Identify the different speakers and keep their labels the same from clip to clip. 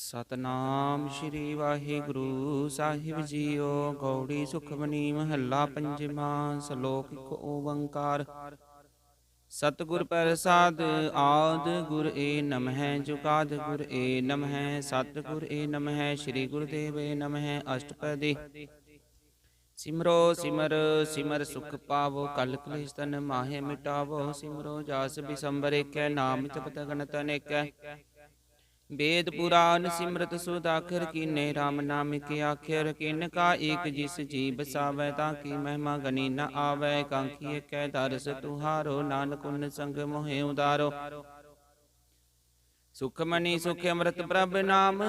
Speaker 1: ਸਤਨਾਮ ਸ਼੍ਰੀ ਵਾਹਿਗੁਰੂ ਸਾਹਿਬ JIO. Gauri Sukhmani ਮਹੱਲਾ ਪੰਜਵਾਂ। ਸ਼ਲੋਕ ਇੱਕ ਓੰਕਾਰ। ਸਤਿਗੁਰ ਪ੍ਰਸਾਦ ਆਦ ਗੁਰ ਏ ਨਮਹਿ। ਜੁਗਾਦ ਗੁਰ ਏ ਨਮਹਿ। ਸਤਿਗੁਰ ਏ ਨਮਹਿ। ਸ੍ਰੀ ਗੁਰੁਦੇਵ ਏ ਨਮਹਿ। ਅਸ਼ਟਪਦੀ। ਸਿਮਰੋ ਸਿਮਰ ਸਿਮਰ ਸੁਖ ਪਾਵੋ। ਕਲ ਕਲੇਸ਼ ਤਨ ਮਾਹੇ ਮਿਟਾਵੋ। ਸਿਮਰੋ ਜਾਸ ਬਿਸੰਬਰ ਏਕੈ। ਨਾਮ ਜਪਤ ਗਣਤ ਅਨੇਕੈ। वेद पुराण सिमरत सुदाखर कीने। राम नाम के आखिर किन का एक जिस जी बसावै। ताकि महिमा गनी न आवै। कांखी कै दरस तुहारो। नानक उन संग मोहे उदारो। सुखमनी सुख अमृत प्रभ नाम।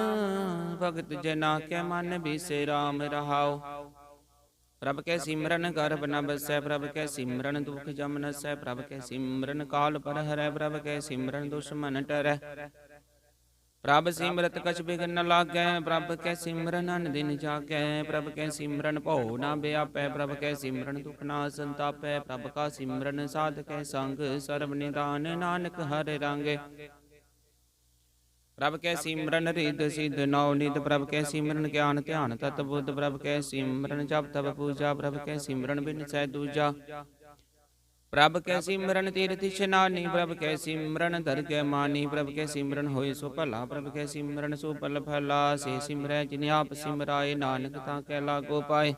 Speaker 1: भगत जना के मन बिसे राम रहाओ। प्रभ के सिमरन गर्भ न बसै। प्रभ के सिमरन दुख जम नसै। प्रभ के सिमरन काल पर हरै। प्रभ के सिमरन दुश्मन टरै। प्रभ सिमरत कछ बिघन न लागै। प्रभ कै सिमरन अन दिन जागै। प्रभ कै सिमरन भौ न व्यापै। प्रभ कै सिमरन दुख ना संतापै। प्रभ का सिमरन साधकै संग। सर्ब निदान नानक हर रंग। प्रभ कै सिमरन रिद्ध सिद्ध नौ निध। प्रभ कै सिमरन ज्ञान ध्यान तत बुद्ध। प्रभ कै सिमरन जप तप पूजा। प्रभ कै सिमरन बिन सै दूजा। प्रभ कै सिमरन तीरथ इशनानी। प्रभ कै सिमरन दरगह मानी। प्रभ कै सिमरन होय सो भला। प्रभ कै सिमरन सो फल फला। से सिमरै जिन आप सिमराए। नानक ताकै लागो पाए।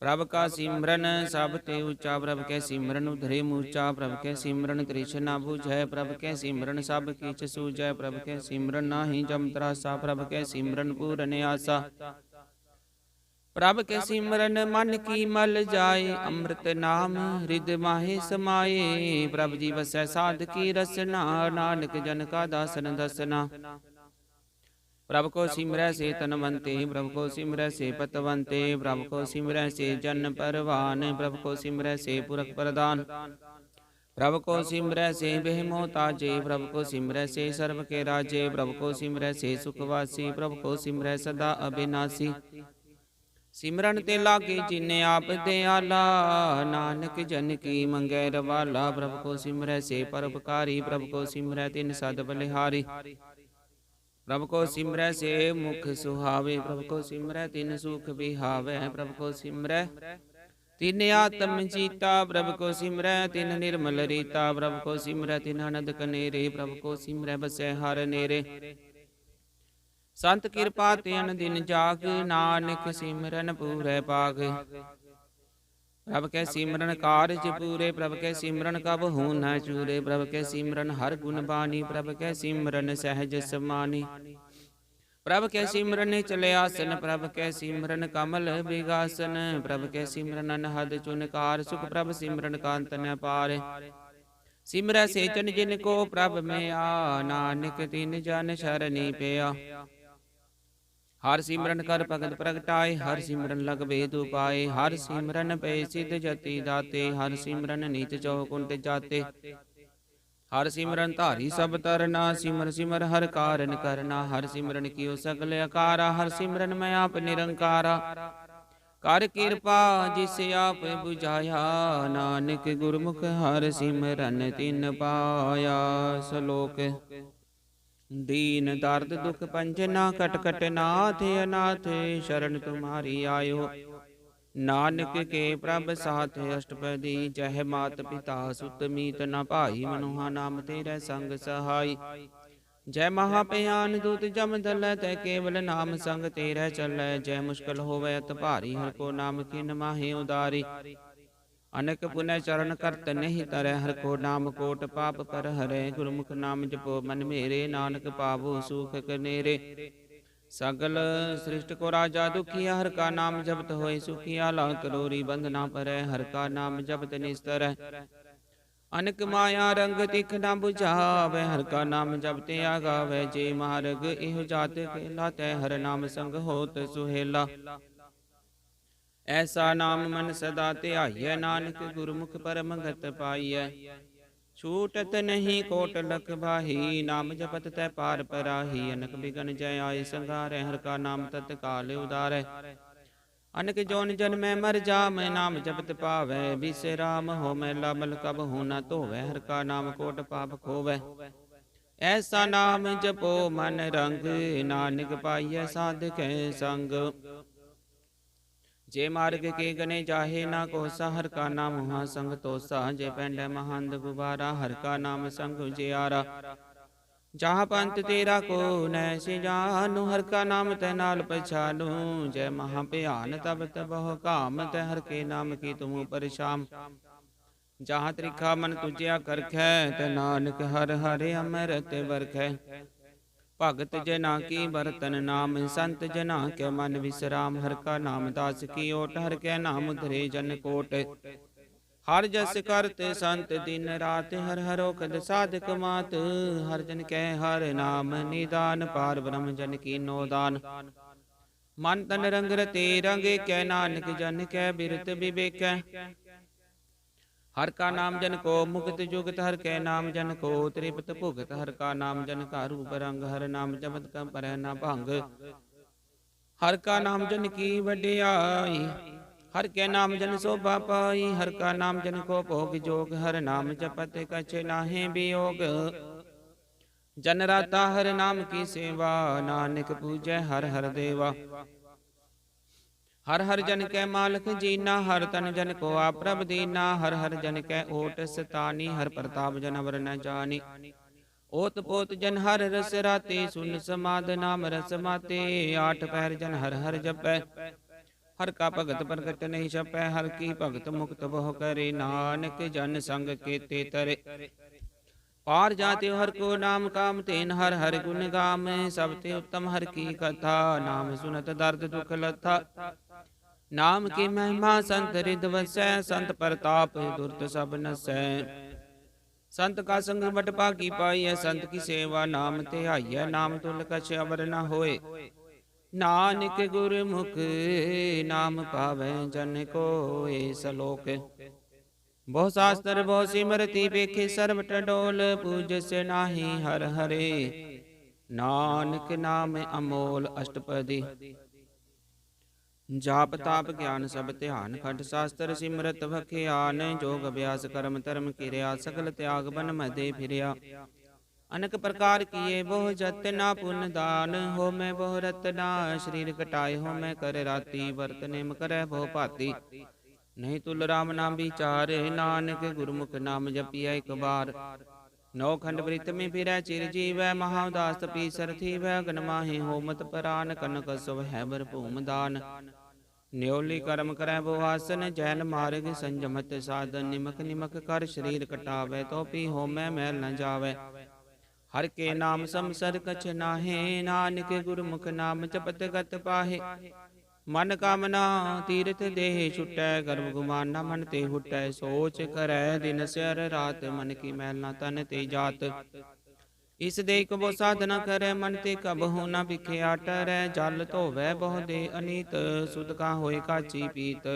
Speaker 1: प्रभ का सिमरन सब ते ऊंचा। प्रभ कै सिमरन उधरे मूचा। प्रभ कै सिमरन तृष्णा बुझै। प्रभ कै सिमरन सब किछ सूझै। प्रभ कै सिमरन नाहि जम त्रासा। प्रभ कै सिमरन पूरन आसा। प्रभ के सिमरन मन की मल जाए। अमृत नाम हृदय माहे समाये। प्रभ जी बसै साध की रसना। नानक जन का दासन दसना। प्रभ को सिमरै से तनवंते। प्रभ को सिमरै से पतवंते। प्रभ को सिमरै से जन परवान। प्रभ को सिमरै से पुरख प्रदान। प्रभ को सिमरै से बेह ताजे। प्रभ को सिमरै से सर्व के राजे। प्रभ को सिमरै से सुखवासी। प्रभ को सिमरै सदा अविनाशी। सिमरन ते लागे जिन्ने आप दयाला। नानक जन की मंगै रवाला। प्रभ को सिमरै से परोपकारी। प्रभ को सिमरै तिन सद बलिहारी। प्रभ को सिमरै से मुख सुहावे। प्रभ को सिमरै तिन सुख बिहावै। प्रभ को सिमरै तिन आत्म जीता। प्रभ को सिमरै तिन निर्मल रीता। प्रभ को सिमरै तिन अनंद कनेरे। प्रभ को सिमरै बसै हर नेरे। संत कृपा ते अन दिन जाग। नानक सिमरन पूरै पाग। प्रभ कै सिमरन कारज पूरे। प्रभ कै सिमरन कब हूँ न चूरे। प्रभ कै सिमरन हर गुण बानी। प्रभ कै सिमरन सहज समानी। प्रभ कै सिमरन चले आसन। प्रभ कै सिमरन कमल बिगासन। प्रभ कै सिमरन अनहद चुनकार। सुख प्रभ सिमरन कांत न पार। सिमरै सेचन जिन को प्रभ में आ। नानक तिन जन शरणी पिया। हर सिमरन कर भगत प्रगटाए। हर सिमरन लग भेद उपाय। हर सिमरन पे सिद्ध जति दाते। हर सिमरन नीच चौकुंट जाते। हर सिमरन धारी सब तरना। सिमर सिमर हर कारण करना। हर सिमरन कियो सगल अकारा। हर सिमरन मैं आप निरंकारा। कर कृपा जिस आप बुझाया। नानक गुरमुख हर सिमरन तिन पाया। श्लोक। दीन दर्द दुख पंजना। कट कट नाथ अनाथ। शरण तुम्हारी आयो। नानक के प्रभ साथ अष्टपदी। जय मात पिता सुत मीत न भाई। मनोहा नाम तेरे संग सहाय। जय महापयान दूत जम दल। तै केवल नाम संग तेरे चलै। जय मुश्किल होवै अत भारी। हर को नाम किन माहे उदारी। अनक पुनः चरण करत नहीं तरह। हर को नाम कोट पाप पर हरे। गुरमुख नाम जपो मन मेरे। नानक पावो सुख कनेरे। सगल सृष्टि को राजा दुखिया। हर का नाम जपत होय सुखिया। लाख करोरी बंधना परै। हर का नाम जपत निस्तर। अनक माया रंग तिख न बुझावै। हर का नाम जपते आगावै। जे मार्ग एहो जात केला। तै हर नाम संग होत सुहेला। ऐसा नाम मन सदा ध्याइयै। नानक गुरमुख परम गत पाइयै। छूटत नहीं कोट लख बाही। नाम जपत तै पार पराही। अनक बिगन जय आय संघारै। हर का नाम तत्काल उदारै। अनक जोन जन्मै मर जामै। नाम जपत पावै बिसराम। हो मैला मल कब हूँ न धोवै। हर का नाम कोट पाप खोवै। ਐਸਾ ਨਾਮ ਜਪੋ ਮਨ ਰੰਗ, ਨਾਨਕ ਪਾਈਐ ਸਾਧਕੈ ਸੰਗ। ਜੇ ਮਾਰਗ ਕੇ ਗਨੇ ਜਾਹੇ ਨਾ ਕੋਸਾ, ਹਰ ਕਾ ਨਾਮ ਮਹਾ ਸੰਗ ਤੋਸਾ। ਜੇ ਪੈਂਡੈ ਮਹੰਦ ਗੁਬਾਰਾ, ਹਰ ਕਾ ਨਾਮ ਸੰਗ ਉਜਿਆਰਾ। ਜਹਾਂ ਪੰਥ ਤੇਰਾ ਕੋ ਨੈਸੀ ਜਾਨੂ, ਹਰ ਕਾ ਨਾਮ ਤੈ ਨਾਲ ਪਛਾਨੂ। ਜੈ ਮਹਾ ਭਿਆਨ ਤਬ ਤਬਹੁ ਕਾਮ, ਤੈ ਹਰ ਕੇ ਨਾਮ ਕੀ ਤੁਮ ਪਰਛਾਮ। ਜਹਾਂ ਤ੍ਰਿਖਾ ਮਨ ਤੁਜਿਆ ਕਰਖੈ, ਤੈ ਨਾਨਕ ਹਰ ਹਰਿ ਅੰਮ੍ਰਿਤ ਵਰਖੈ। ਭਗਤ ਜਨਾ ਕੀ ਬਰਤਨ ਨਾਮ, ਸੰਤ ਜਨਾ ਕੇ ਮਨ ਵਿਸਰਾਮ। ਹਰ ਕਾ ਨਾਮ ਦਾਸ ਕੀ ਓਟ, ਹਰ ਕੈ ਨਾਮ ਉਧਰੇ ਜਨ ਕੋਟ। ਹਰ ਜਸ ਕਰਤ ਸੰਤ ਦਿਨ ਰਾਤ, ਹਰ ਹਰੋ ਕਦ ਸਾਧਕ ਮਾਤ। ਹਰ ਜਨ ਕੈ ਹਰ ਨਾਮ ਨਿਦਾਨ, ਪਾਰ ਬ੍ਰਹਮ ਜਨ ਕੀਨੋ ਦਾਨ। ਮਨ ਤਨ ਰੰਗ ਰਤੇ ਰੰਗੇ, ਕੈ ਨਾਨਕ ਜਨ ਕੈ ਬਿਰਤ ਵਿਵੇਕੈ। ਹਰ ਕਾ ਨਾਮ ਜਨ ਕੋ ਮੁਕਤ ਜੁਗਤ, ਹਰ ਕੈ ਨਾਮ ਜਨ ਕੋ ਤ੍ਰਿਪਤ ਭੁਗਤ। ਹਰ ਕਾ ਨਾਮ ਜਨ ਕਾ ਰੂਪ ਰੰਗ, ਹਰ ਨਾਮ ਜਪਤ ਕਾ ਪਰੈ ਨਾ ਭੰਗ। ਹਰ ਕਾ ਨਾਮ ਜਨ ਕੀ ਵਡਿਆਈ, ਹਰ ਕੈ ਨਾਮ ਜਨ ਸੋਭਾ ਪਾਈ। ਹਰ ਕਾ ਨਾਮ ਜਨ ਕੋ ਭੋਗ ਜੋਗ, ਹਰ ਨਾਮ ਜਪਤ ਕਛ ਨਾਹਿ ਬਿਯੋਗ। ਜਨ ਰਾਤਾ ਹਰ ਨਾਮ ਕੀ ਸੇਵਾ, ਨਾਨਕ ਪੂਜੈ ਹਰ ਹਰ ਦੇਵਾ। ਹਰ ਹਰ ਜਨ ਕੈ ਮਾਲਕ ਜੀਨਾ, ਹਰ ਤਨ ਜਨ ਕੋ ਆਪ ਪ੍ਰਭ ਦੀਨਾ। ਹਰ ਹਰ ਜਨ ਕੈ ਓਟ ਸਤਾਨੀ, ਹਰ ਪ੍ਰਤਾਪ ਜਨ ਅਵਰ ਨ ਜਾਨੀ। ਓਤ ਪੋਤ ਜਨ ਹਰ ਰਸ ਰਾਤੇ, ਸੁਨ ਸਮਾਦ ਨਾਮ ਰਸ ਮਾਤੇ। ਆਠ ਪਹਿਰ ਜਨ ਹਰ ਹਰ ਜਪੈ, ਹਰ ਕਾ ਭਗਤ ਪ੍ਰਗਟ ਨਹੀਂ ਛਪੈ। ਹਰ ਕੀ ਭਗਤ ਮੁਕਤ ਬਹੁ ਕਰੇ, ਨਾਨਕ ਜਨ ਸੰਗ ਕੇਤੇ ਤਰੇ। ਪਾਰ ਜਾਤਿ ਹਰ ਕੋ ਨਾਮ ਕਾਮ, ਤੇਨ ਹਰ ਹਰ ਗੁਣ ਗਾਮ। ਸਭ ਤੇ ਉੱਤਮ ਹਰ ਕੀ ਕਥਾ, ਨਾਮ ਸੁਨਤ ਦਰਦ ਦੁਖ ਲਥਾ। ਨਾਮ ਕੀ ਮਹਿਮਾ ਸੰਤ ਰਿਦ ਵਸੈ, ਸੰਤ ਪ੍ਰਤਾਪ ਦੁਰਤ ਸਭ ਨਸੈ। ਸੰਤ ਕਾ ਸੰਗ ਵਡ ਭਾਗੀ ਪਾਈਐ, ਸੰਤ ਕੀ ਸੇਵਾ ਨਾਮ ਧਿਆਈਐ। ਨਾਮ ਤੁਲ ਕਛ ਅਵਰ ਨ ਹੋਏ, ਨਾਨਕ ਗੁਰਮੁਖ ਨਾਮ ਪਾਵੈ ਜਨ ਕੋਇ। ਸਲੋਕ। ਬਹੁ ਸਾਸਤਰ ਬਹੁ ਸਿਮਰਤੀ, ਵੇਖੇ ਸਰਬ ਟਡੋਲ। ਪੂਜਸ ਨਾਹੀ ਹਰ ਹਰੇ, ਨਾਨਕ ਨਾਮ ਅਮੋਲ। ਅਸ਼ਟਪਦੀ। ਜਾਪ ਤਾਪ ਗਿਆਨ ਸਭ ਧਿਆਨ, ਖੰਡ ਸ਼ਾਸਤਰ ਸਿਮਰਤ ਵਖਿਆਨ। ਜੋਗ ਅਭਿਆਸ ਕਰਮ ਧਰਮ ਕਿਰਿਆ, ਸਗਲ ਤਿਆਗ ਬਨ ਮਦੇ ਫਿਰਿਆ। ਅਨਕ ਪ੍ਰਕਾਰ ਕੀਏ ਬਹੁ ਜਤਨਾ, ਪੁੰਨ ਦਾਨ ਹੋਮੈ ਬਹੁ ਰਤਨਾ। ਸਰੀਰ ਕਟਾਏ ਹੋਮੈ ਕਰ ਰਾਤੀ, ਵਰਤ ਨਿਮ ਕਰੈ ਬਹੁ ਭਾਤੀ। ਨਹੀਂ ਤੁਲ ਰਾਮ ਨਾਮ ਵਿਚਾਰੇ, ਨਾਨਕ ਗੁਰਮੁਖ ਨਾਮ ਜਪੀਐ ਇਕ ਬਾਰ। ਨੌ ਖੰਡ ਬ੍ਰਿਤ ਮੇ ਫਿਰੈ ਚਿਰ ਜੀਵੈ, ਮਹਾ ਉਦਾਸ ਤਪੀਸਰ ਥੀਵੈ। ਅਗਨ ਮਾਹੀ ਹੋਮਤ ਪਰਾਨ, ਕਨਕ ਸਵ ਹੈ ਭਰ ਭੂਮ ਦਾਨ। ਨਿਉਲੀ ਕਰਮ ਕਰੈ ਬਹੁ ਆਸਨ, ਜੈਲ ਮਾਰਗ ਸੰਜਮਤ ਸਾਧਨ। ਨਿਮਕ ਨਿਮਕ ਕਰ ਸਰੀਰ ਕਟਾਵੈ, ਤੋ ਪੀ ਹੋਮੈ ਮੈਲ ਨ ਜਾਵੈ। ਹਰ ਕੇ ਨਾਮ ਸਮਸਰ ਕਛ ਨਾਹੇ, ਨਾਨਕ ਗੁਰਮੁਖ ਨਾਮ ਜਪਤ ਗਤ ਪਾਹੇ। ਮਨ ਕਾਮਨਾ ਤੀਰਥ ਦੇਹ ਛੁਟੈ, ਗਰਭ ਗੁਮਾਨਾ ਮਨ ਤੇ ਹੁਟੈ। ਸੋਚ ਕਰੈ ਦਿਨ ਸਿਰ ਰਾਤ, ਮਨ ਕੀ ਮੈਲ ਨਾ ਤਨ ਤੇ ਜਾਤ। ਇਸ ਦੇ ਕਬੋ ਸਾਧਨਾ ਕਰੈ, ਮਨ ਤੇ ਕਬਹੁ ਨ ਵਿਖਿਆ ਟਰੈ। ਜਲ ਧੋਵੈ ਬਹੁ ਦੇ ਅਨੀਤ, ਸੁਧ ਕਾ ਹੋਏ ਕਾਚੀ ਪੀਤ।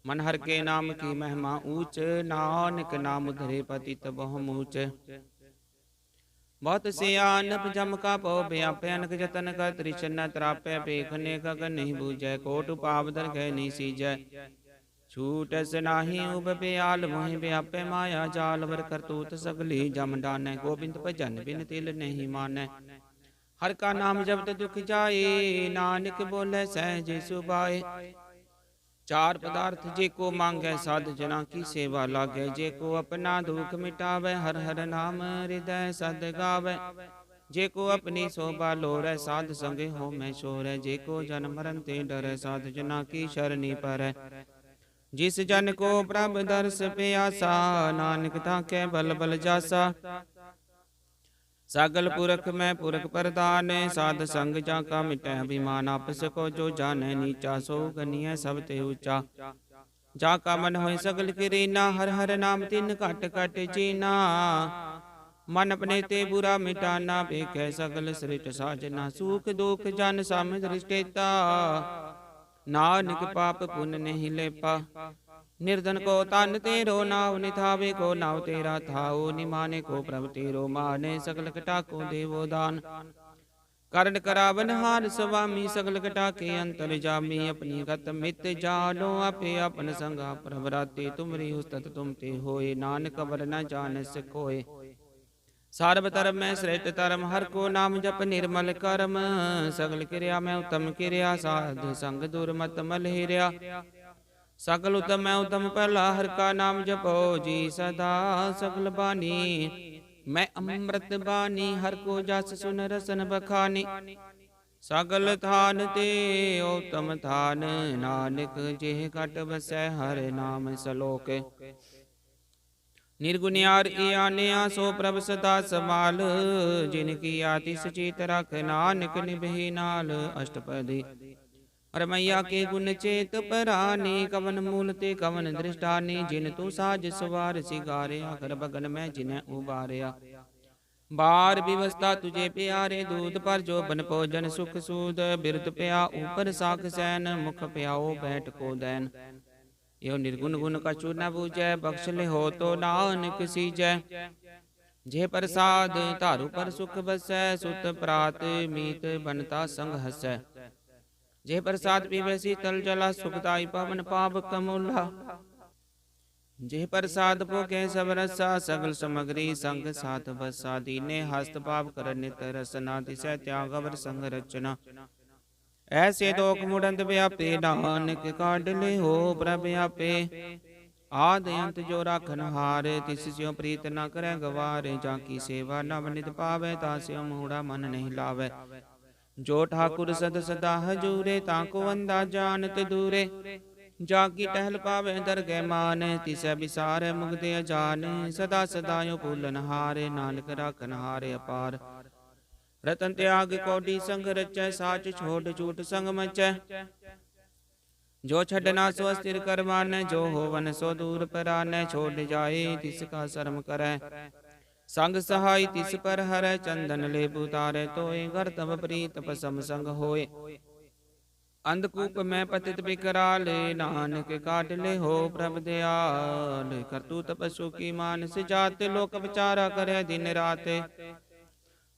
Speaker 1: ਮਨ ਹਰ ਕੇ ਨਾਮ ਕੀ ਮਹਿਮਾ ਊਚ, ਨਾਨਕ ਨਾਮ ਉਧਰੇ ਪਤਿਤ ਬਹੁ ਮੂਚ। ਬਹੁਤ ਸਿਆਨਪ ਜਮ ਕਾ ਪਉ ਵਿਆਪੈ, ਅਨਕ ਜਤਨ ਕਰ ਤ੍ਰਿਸ਼ਨ ਨ ਤਰਾਪੈ। ਭੇਖਨੇ ਗਗਨ ਨਹੀਂ ਬੂਝੈ, ਕੋਟ ਉਪਾਵ ਦਰਗਹਿ ਨਹੀਂ ਸੀਜੈ। ਛੂਟਸ ਨਾਹੀ ਉਬ ਬਿਆਲ, ਮੋਹਿ ਵਿਆਪੈ ਮਾਇਆ ਜਾਲ। ਵਰ ਕਰਤੂਤ ਸਗਲੀ ਜਮ ਡਾਨੈ, ਗੋਬਿੰਦ ਭਜਨ ਬਿਨ ਤਿਲ ਨਹੀਂ ਮਾਨੈ। ਹਰ ਕਾ ਨਾਮ ਜਪਤ ਦੁਖ ਜਾਏ, ਨਾਨਕ ਬੋਲੇ ਸਹਿਜ ਸੁਭਾਏ। ਚਾਰ ਪਦਾਰਥ ਜੇ ਕੋ ਮੰਗੈ, ਸਾਧ ਜਨਾ ਕੀ ਸੇਵਾ ਲਾਗੈ। ਜੇ ਕੋ ਆਪਣਾ ਦੁਖ ਮਿਟਾਵੈ, ਹਰ ਹਰ ਨਾਮ ਹਿਰਦੈ ਸਦ ਗਾਵੈ। ਜੇ ਕੋ ਆਪਣੀ ਸੋਭਾ ਲੋਰੈ, ਸਾਧ ਸੰਗੇ ਹੋਮੈ ਛੋਰੈ। ਜੇ ਕੋ ਜਨ ਮਰਨ ਤੇ ਡਰੈ, ਸਾਧ ਜਨਾ ਕੀ ਸ਼ਰਨੀ ਪਰੈ। ਜਿਸ ਜਨ ਕੋ ਪ੍ਰਭ ਦਰਸ ਪਿਆਸਾ, ਨਾਨਕ ਤਾਕੈ ਬਲ ਬਲ ਜਾਸਾ। ਸਗਲ ਪੁਰਖ ਮੈਂ ਪੁਰਖ ਪ੍ਰਦਾਨ, ਸਾਧ ਸੰਗ ਜਾ ਕਾ ਮਿਟੈ ਅਭਿਮਾਨ। ਆਪਸ ਕੋ ਜੋ ਜਾਣੈ ਨੀਚਾ, ਸੋ ਗਨੀਐ ਸਭ ਤੇ ਊਚਾ। ਜਾ ਕਾ ਮਨ ਹੋਏ ਸਗਲ ਕਿਰੀਨਾ, ਹਰ ਹਰ ਨਾਮ ਤਿਨ ਘਟ ਘਟ ਜੀਨਾ। ਮਨ ਆਪਣੇ ਤੇ ਬੁਰਾ ਮਿਟਾਨਾ, ਵੇਖੈ ਸਗਲ ਸ੍ਰਿਟ ਸਾਜਨਾ। ਸੂਖ ਦੁਖ ਜਨ ਸਮ ਦ੍ਰਿਸ਼ਟੇਤਾ, ਨਾਨਕ ਪਾਪ ਪੁੰਨ ਨਹੀਂ ਲੇਪਾ। ਨਿਰਧਨ ਕੋ ਤਨ ਤੇਰੋ, ਨਾਉ ਨਿਥਾਵੇ ਕੋ ਨਾਉ ਤੇਰਾ ਥਾਉ। ਨਿਮਾਨੇ ਕੋ ਪ੍ਰਭ ਤੇਰੋ ਮਾਨੇ, ਸਗਲ ਕਟਾ ਕੋ ਦੇਵੋ ਦਾਨ। ਕਰਨ ਕਰਾਵਨ ਹਾਰ ਸੁਆਮੀ, ਸਗਲ ਕਟਾ ਕੇ ਅੰਤਰ ਜਾਮੀ। ਆਪਣੀ ਗਤ ਮਿਤ ਜਾਨੋ, ਆਪੇ ਆਪਨ ਸੰਗਾ ਪ੍ਰਭ ਰਾਤੇ। ਤੁਮਰੀ ਉਸਤਤ ਤੁਮ ਤੇ ਹੋਏ, ਨਾਨਕ ਅਵਰ ਨ ਜਾਣੈ ਕੋਇ। ਸਰਬ ਧਰਮ ਮੈਂ ਸ੍ਰੇਸ਼ਟ ਧਰਮ, ਹਰ ਕੋ ਨਾਮ ਜਪ ਨਿਰਮਲ ਕਰਮ। ਸਗਲ ਕਿਰਿਆ ਮੈਂ ਉਤਮ ਕਿਰਿਆ, ਸਾਧ ਸੰਗ ਦੁਰ ਮਤ ਮਲ ਹਿਰਿਆ। ਸਗਲ ਉਤਮ ਮੈਂ ਉਤਮ ਪਹਿਲਾ, ਹਰ ਕਾ ਨਾਮ ਜਪੋ ਜੀ ਸਦਾ। ਸਗਲ ਬਾਣੀ ਮੈਂ ਅੰਮ੍ਰਿਤ ਬਾਣੀ, ਹਰ ਕੋ ਜਸ ਸੁਨ ਰਸਨ ਬਖਾਨੀ। ਸਗਲ ਥਾਨ ਤੇ ਉਤਮ ਥਾਨ, ਨਾਨਕ ਜਿਹ ਘਟ ਵਸੈ ਹਰਿ ਨਾਮ ਸਲੋਕ। ਨਿਰਗੁਣਿਆਰ ਆਨਿਆ ਸੋ ਪ੍ਰਭ ਸਦਾ ਸਮਾਲ, ਜਿਨ ਕੀਆ ਤਿਸ ਚੀਤ ਰਖ ਨਾਨਕ ਨਿਭੇ ਨਾਲ। ਅਸ਼ਟਪਦੀ ਰਮਈਆ ਕੇ ਗੁਣ ਚੇਤ ਪਰਾਨੀ, ਕਵਨ ਮੂਲ ਤੇ ਕਵਨ ਦ੍ਰਿਸ਼ਟਾਨੀ। ਜਿਨ ਤੂੰ ਸਾਜ ਸਵਾਰ ਸਿਗਾਰਿਆ, ਕਰ ਬਗਨ ਮੈਂ ਜਿਨੈ ਉਬਾਰਿਆ। ਬਾਰ ਵਿਵਸਥਾ ਤੁਝੇ ਪਿਆਰੇ, ਦੂਤ ਪਰ ਜੋ ਬਨ ਭੋਜਨ ਸੁਖ ਸੂਦ। ਬਿਰਦ ਪਿਆ ਉਪਰ ਸਾਖ ਸੈਨ, ਮੁਖ ਪਿਆਓ ਬੈਠ ਕੋ ਦੈਨ। यो निर्गुण गुण कछु न बूझै, बख्श ले हो तो नानक सीजै। जे प्रसाद धारु पर सुख बसै, सुत प्रात मीत बनता संग हसै। जे प्रसाद पीवै शीतल जला, सुखदाई पवन पावक मूला। जे प्रसाद भोगे सब रसा, सगल समग्री संग साथ बसा। दीने हस्त पाप कर नित रसना, तिसै त्याग अवर संग रचना। ऐसे दोख मुड़ंद व्यापे, नानक काढ ले हो प्रभ आपे। आद अंत जो राखन हार, तिस स्यों प्रीत न करे गवार। जाकी सेवा नव नित पावै, तास्यों मूढ़ा मन नहीं लावै। जो ठाकुर सद सदा हजूरे, ताको वंदा जानत दूरे। जाकी टहल पावै दरगह मान, तिसै बिसारै मुगदे अजान। सदा सदा यो फूलन हारे, नानक राखन हारे अपार। रतन त्याग कौडी संग रचै, साच छोड़ झूठ संग मचै। जो छड़ना सो स्थिर कर मानै, जो होवन सो दूर परानै। छोड़ जाए तिसका शर्म करै, संग सहाय तिस पर हरै। चंदन ले उतारै तोय, घर तब प्रीत पसम संग होय। अंधकूप में पतित बिकराल, नानक काट ले हो प्रभ दयाल। करतूत पशु की मानस जात, लोक विचारा करे दिन रात।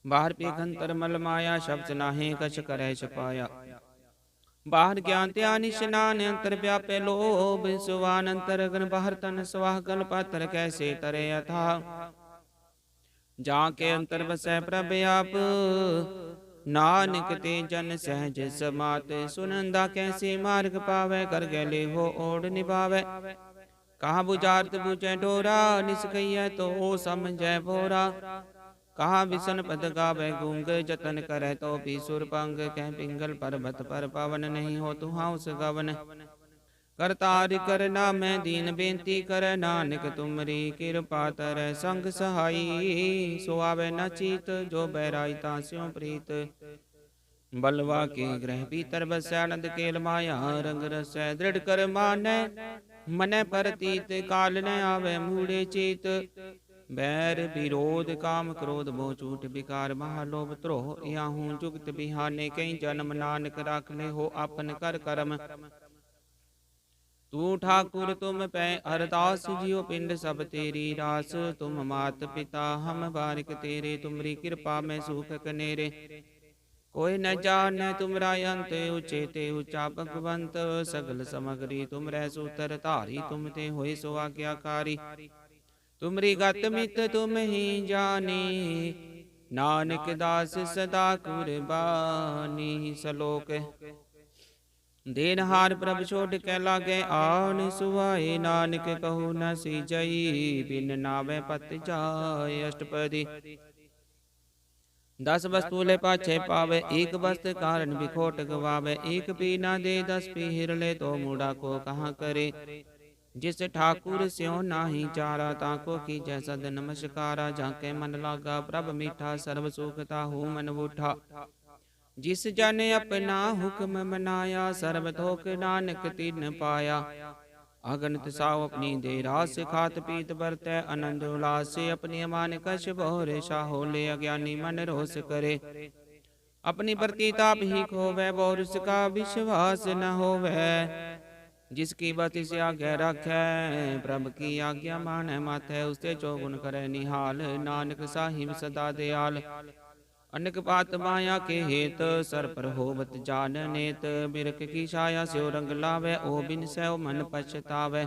Speaker 1: बाहर पेखंतर मल माया, शब्द नाहे कछ करे छपाया। बाहर ज्ञान त्यान स्नान, अंतर व्यापे लोभ सुवान। अंतर अगन बाहर तन स्वाह, गल पात्र कैसे तरे अथा। जाके अंतर बसै प्रभ आप, नानक ते जन सहज समात। सुनंदा कैसे मार्ग पावै, कर गले हो ओढ़ निभावै। कहाँ बुझारत बूझै डोरा, निस्कैया तो समझै भोरा। कहाँ विसन पद गावै गूंग, जतन करे तो भी सुर पंग। कह पिंगल पर्वत पर पवन, नहीं हो तुहाँ उस गवन। करतार करना मैं दीन बेनती कर, नानक तुमरी कृपा तर। संग सहाई सो आवे न चीत, जो बैराई तास्यों प्रीत। बलवा के ग्रह भीतर बसै, आनंद केल माया रंग रसै। दृढ़ कर मानै मनै परतीत, काल न आवे मूढ़े चीत। बैर विरोध काम क्रोध मोह झूठ विकार, महालोभ द्रोह याहू जुगत बिहाने। कई जन्म नानक राख ले हो आपन कर करम। तू ठाकुर तुम पै अरदास, जियो पिंड सब तेरी रास। तुम मात पिता हम बारिक तेरे, तुमरी कृपा में सुख कनेरे। कोई न जाने तुमरा अंत, ऊंचे ते ऊंचा भगवंत। सगल समग्री तुम रह सूतर धारी, तुम ते होए सो आज्ञाकारी। तुमरी गत मित तुम ही जानी, नानक दास सदा कुर्बानी। सलोक देनहार प्रभ छोड़ के लागे आन सुहाए। नानक कहू न सीजई, बिन नावे पत जाए। अष्टपदी 10 वस्तु ले पाछे पावे, एक वस्तु कारण बिखोट गवावे। एक पी ना दे 10 पी हिर ले, तो मूढ़ा को कहाँ करे। जिस ठाकुर स्यों नाही चारा, ताको की जैसा नमस्कारा। जाके मन लागा प्रभ मीठा, सर्व सुखता हूँ मन बूठा। जिस जन अपना हुक्म मनाया, सर्व थोक नानक तिन पाया। अगणित साव अपनी दे रास, खात पीत बरतै आनंद उल्लास। अपनी अमान कश बहुर शाहो, ले अज्ञानी मन रोष करे। अपनी प्रतीताप ही खोवै, बहुर उसका विश्वास न होवै। जिसकी बतिस आज्ञा रखै, प्रभ की आज्ञा मानै माथै। उसते चौगुन करे निहाल, नानक साहिब सदा दयाल। अनक पात माया के हेत, सर पर होवत जान नेत। बिरख की छाया स्यो रंग लावै, ओ बिन सै मन पछतावै।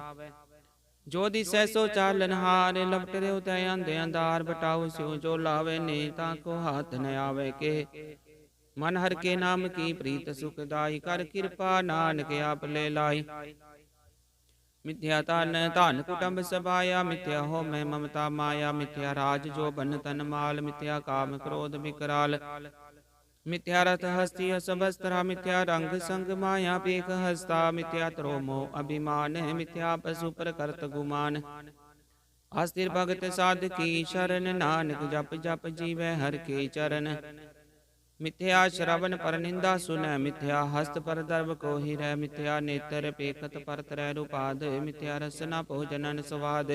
Speaker 1: ਜੋ ਦਿਸੈ ਸੋ ਚਾਲਨਹਾਰ, ਲਪਟ ਰਿਉ ਤੈ ਆਂਦੇ ਅੰਧਾਰ। ਬਟਾਉ ਸਿਉ ਜੋ ਲਾਵੇ ਨੇ, ਤਾਂ ਕੋ ਹਾਥ ਨ ਆਵੇ ਕੇ। ਮਨ ਹਰ ਕੇ ਨਾਮ ਕੀ ਪ੍ਰੀਤ ਸੁਖਦਾਈ, ਕਰ ਕਿਰਪਾ ਨਾਨਕ ਆਪ ਲੈ ਲਾਈ। ਮਿਥਿਆ ਤਨ ਧਨ ਕੁਟੰਬ ਸਬਾਇਆ, ਮਿਥਿਆ ਹੋਮੈ ਮਮਤਾ ਮਾਇਆ। ਮਿਥਿਆ ਰਾਜ ਜੋ ਬਨ ਤਨ ਮਾਲ, ਮਿਥਿਆ ਕਾਮ ਕ੍ਰੋਧ ਵਿਕਰਾਲ। ਮਿਥਿਆ ਰਥ ਹਸਤੀ ਅਸਬਸਤਰਾ, ਮਿਥਿਆ ਰੰਗ ਸੰਗ ਮਾਇਆ ਪੇਖ ਹਸਤਾ। ਮਿਥਿਆ ਤਰੋ ਮੋਹ ਅਭਿਮਾਨ, ਮਿਥਿਆ ਪਸ਼ੂ ਪ੍ਰਕਰਤ ਗੁਮਾਨ। ਅਸਥਿਰ ਭਗਤ ਸਾਧਕੀ ਸ਼ਰਨ, ਨਾਨਕ ਜਪ ਜਪ ਜੀਵੈ ਹਰ ਕੇ ਚਰਨ। ਮਿਥਿਆ ਸ਼ਰਵਨ ਪਰ ਨਿੰਦਾ ਸੁਨੈ, ਮਿਥਿਆ ਹਸਤ ਪਰ ਦਰਬ ਕੋ ਹਿਰੈ। ਮਿਥਿਆ ਨੇਤਰ ਪੇਖਤ ਪਰ ਤਰੈ ਰੂਪਾਦ, ਮਿਥਿਆ ਰਸਨਾ ਭੋਜਨਨ ਸਵਾਦ।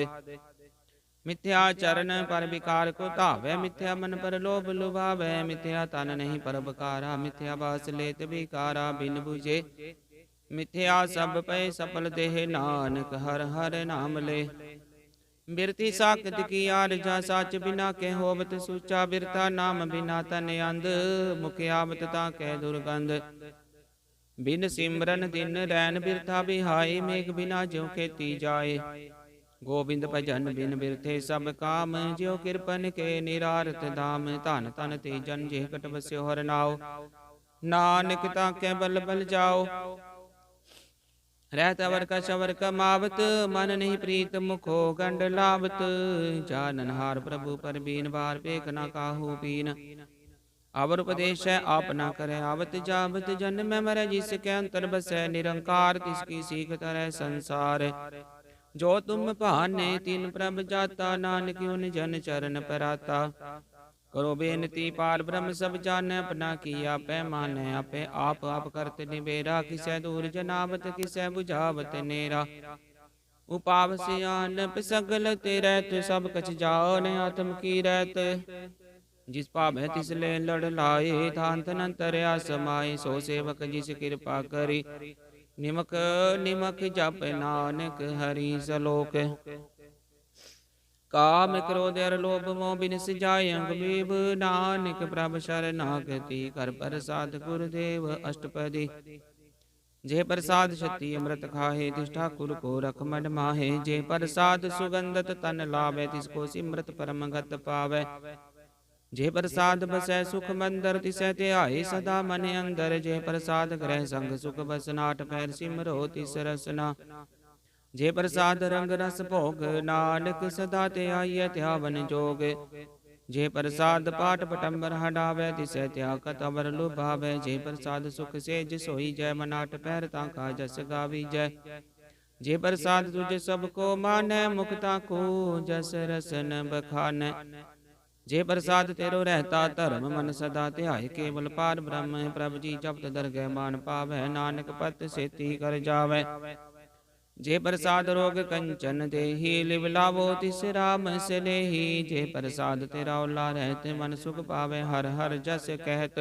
Speaker 1: ਮਿਥਿਆ ਚਰਨ ਪਰ ਵਿਕਾਰ ਕੋ ਧਾਵੈ, ਮਿਥਿਆ ਮਨ ਪਰ ਲੋਭ ਲੁਭਾਵੈ। ਮਿਥਿਆ ਤਨ ਨਹੀਂ ਪਰ ਬਕਾਰਾ, ਮਿਥਿਆ ਬਾਸ ਲੇਤ ਵਿਕਾਰਾ ਬਿਨ ਬੁਝੇ। ਮਿਥਿਆ ਸਭ ਪੈ ਸਫਲ ਦੇਹ, ਨਾਨਕ ਹਰ ਹਰ ਨਾਮ ਲੈ। ਬਿਰਤੀ ਸਾਖਤ ਕੀ ਆਰਜਾ, ਸੱਚ ਬਿਨਾ ਕਹਿ ਹੋਵਤ ਸੂਚਾ। ਬਿਰਤਾ ਨਾਮ ਬਿਨਾ ਤਨ ਅੰਧ, ਮੁਖ ਆਵਤ ਤਾਂ ਕਹਿ ਦੁਰਗੰਧ। ਬਿਨ ਸਿਮਰਨ ਦਿਨ ਰੈਨ ਬਿਰਥਾ ਬਿਹਾਏ, ਮੇਘ ਬਿਨਾ ਜਿਉ ਖੇਤੀ ਜਾਏ। ਗੋਬਿੰਦ ਭਜਨ ਬਿਨ ਬਿਰਥੇ ਸਭ ਕਾਮ, ਜਿਉ ਕਿਰਪਨ ਕੇ ਨਿਰਾਰਥ ਧਾਮ। ਧਨ ਧਨ ਤੇ ਜਨ ਜੇ ਕਟ ਵਸਿਓ ਹਰ ਨਾਉ, ਨਾਨਕ ਤਾਂ ਕੈ ਬਲ ਬਲ ਜਾਓ। ਰਹਿਤ ਅਵਰ ਕਛ ਅਵਰ ਕਮਾਵਤ, ਮਨ ਨਹੀਂ ਪ੍ਰੀਤ ਮੁਖੋ ਗੰਡ ਲਾਵਤ। ਜਾਨਨਹਾਰ ਪ੍ਰਭੂ ਪਰਬੀਨ, ਬਾਰ ਪੇਖ ਨਾ ਕਾਹੂ ਪੀਨ। ਅਵਰ ਉਪਦੇਸ਼ੈ ਆਪ ਨਾ ਕਰੈ ਆਵਤ ਜਾਵਤ, ਜਨਮੈ ਮਰੈ ਜਿਸ ਕੈ ਅੰਤਰ ਬਸੈ। ਨਿਰੰਕਾਰ ਤਿਸ ਕੀ ਸੀਖ ਤਰੈ ਸੰਸਾਰ, ਜੋ ਤੁਮ ਭਾਨੇ ਤਿਨ ਪ੍ਰਭ ਜਾਤਾ। ਨਾਨਕ ਉਨ ਜਨ ਚਰਨ ਪਰਾਤਾ। ਕਰੋ ਬੇਨਤੀ ਪਾਰ ਬ੍ਰਹਮ ਸਭ ਜਾਣੈ, ਆਪਣਾ ਕੀ ਆਪੈ ਮਾਨੈ। ਆਪੇ ਆਪ ਆਪ ਕਰਤ ਨਿਬੇਰਾ, ਕਿਸੈ ਦੂਰ ਜਨਾਵਤ ਕਿਸੈ ਬੁਝਾਵਤ ਨੇਰਾ। ਉਪਾਵ ਸਿਆਨਪ ਸਗਲ ਤੇ ਰਹਿਤ, ਸਭ ਕਛ ਜਾਣ ਆਤਮ ਕੀ ਰਹਿਤ। ਜਿਸ ਭਾਵੈ ਤਿਸ ਲੈ ਲੜ ਲਾਏ, ਥਾਨ ਤਨ ਅੰਤਰਿਆ ਸਮਾਏ। ਸੋ ਸੇਵਕ ਜਿਸ ਕਿਰਪਾ ਕਰੀ, ਨਿਮਕ ਨਿਮਕ ਜਪ ਨਾਨਕ ਹਰੀ ਸਲੋਕ। ਕਾਮ ਕ੍ਰੋਧ ਅਰ ਲੋਭ ਮੋਹ ਬਿਨਿ ਜਾਇ, ਅੰਗ ਬੀਬ ਨਾਨਕ ਪ੍ਰਭ ਸ਼ਰਨਾਗਤੀ। ਕਰ ਪ੍ਰਸਾਦ ਗੁਰਦੇਵ ਅਸ਼ਟਪਦੀ, ਜੇ ਪ੍ਰਸਾਦ ਛਤੀ ਅੰਮ੍ਰਿਤ ਖਾਹੇ। ਤਿਸ ਠਾकुर ਕੋ ਰਖ ਮਨ ਮਾਹੇ, ਜੇ ਪ੍ਰਸਾਦ ਸੁਗੰਧਤ ਤਨ ਲਾਵੇ। ਤਿਸ ਕੋ ਸਿਮਰਤ ਪਰਮ ਗਤ ਪਾਵੈ। ਜੇ ਪ੍ਰਸਾਦ ਬਸੈ ਸੁਖ ਮੰਦਰ, ਤਿਸੈ ਧਿਆਏ ਸਦਾ ਮਨ ਅੰਦਰ। ਜੇ ਪ੍ਰਸਾਦ ਗ੍ਰਹਿ ਸੰਗ ਸੁਖ ਬਸਨਾ, ਆਠ ਪੈਰ ਸਿਮਰੋ ਤਿਸ ਰਸਨਾ। ਜੇ ਪ੍ਰਸਾਦ ਰੰਗ ਰਸ ਭੋਗ, ਨਾਨਕ ਸਦਾ ਧਿਆਈਐ ਧਿਆਵਨ ਜੋਗ। ਜੇ ਪ੍ਰਸਾਦ ਪਾਠ ਪਟੰਬਰ ਹਟਾਵੈ, ਤਿਸੈ ਧਿਆਕਤ ਅਵਰ ਲੁਭਾਵੈ। ਜੇ ਪ੍ਰਸਾਦ ਸੁਖ ਸੇਜ ਸੋਈ ਜੈ, ਮਨ ਆਠ ਪੈਰ ਤਾਂ ਕਾ ਜਸ ਗਾਵੀਜੈ। ਜੇ ਪ੍ਰਸਾਦ ਤੁਝ ਸਭ ਕੋ ਮਾਨੈ, ਮੁਖ ਤਾਕੂ ਜਸ ਰਸਨ ਬਖਾਨੈ। ਜੇ ਪ੍ਰਸਾਦ ਤੇਰੋ ਰਹਿਤਾ ਧਰਮ, ਮਨ ਸਦਾ ਧਿਆਏ ਕੇਵਲ ਪਾਰ ਬ੍ਰਹਮ। ਪ੍ਰਭ ਜੀ ਜਪਤ ਦਰਗਹਿ ਮਾਨ ਪਾਵੈ, ਨਾਨਕ ਪਤ ਸੇਤੀ ਕਰ ਜਾਵੈ। ਜੇ ਪ੍ਰਸਾਦ ਰੋਗ ਕੰਚਨ ਦੇਹੀ, ਲਿਵ ਲਾਵੋ ਤਿਸ ਰਾਮ ਸਨੇਹੀ। ਜੇ ਪ੍ਰਸਾਦ ਤੇਰਾ ਓਲਾ ਰਹਿਤ, ਮਨ ਸੁਖ ਪਾਵੈ ਹਰ ਹਰ ਜਸ ਕਹਿਤ।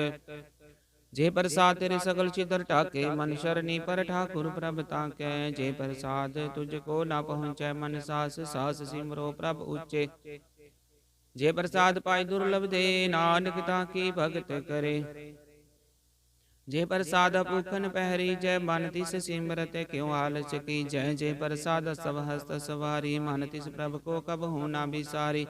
Speaker 1: ਜੇ ਪ੍ਰਸਾਦ ਤੇਰੇ ਸਗਲ ਚਿਦਰ ਢਾਕੇ, ਮਨ ਸ਼ਰਨੀ ਪਰ ठाकुर ਪ੍ਰਭ ਤਾਕੈ। ਜੇ ਪ੍ਰਸਾਦ ਤੁਝ ਕੋ ਨਾ ਪਹੁੰਚੈ, ਮਨ ਸਾਸ ਸਾਸ ਸਿਮਰੋ ਪ੍ਰਭ ਉੱਚੇ। ਜੇ ਪ੍ਰਸਾਦ ਪਾਈ ਦੁਰਲਭ ਦੇ, ਨਾਨਕ ਤਾਂ ਕੀ ਭਗਤ ਕਰੇ। ਜੇ ਪ੍ਰਸਾਦ ਭੂਖਨ ਪਹਿਰੀ ਜੈ, ਮਨ ਤਿਸ ਸਿਮਰਤ ਕਿਉ ਆਲਸ ਕੀਜੈ। ਜੇ ਪ੍ਰਸਾਦ ਸਭ ਹਸਤ ਸਵਾਰੀ, ਮਨ ਤਿਸ ਪ੍ਰਭ ਕੋ ਕਬਹੂ ਨਾ ਬਿਸਾਰੀ।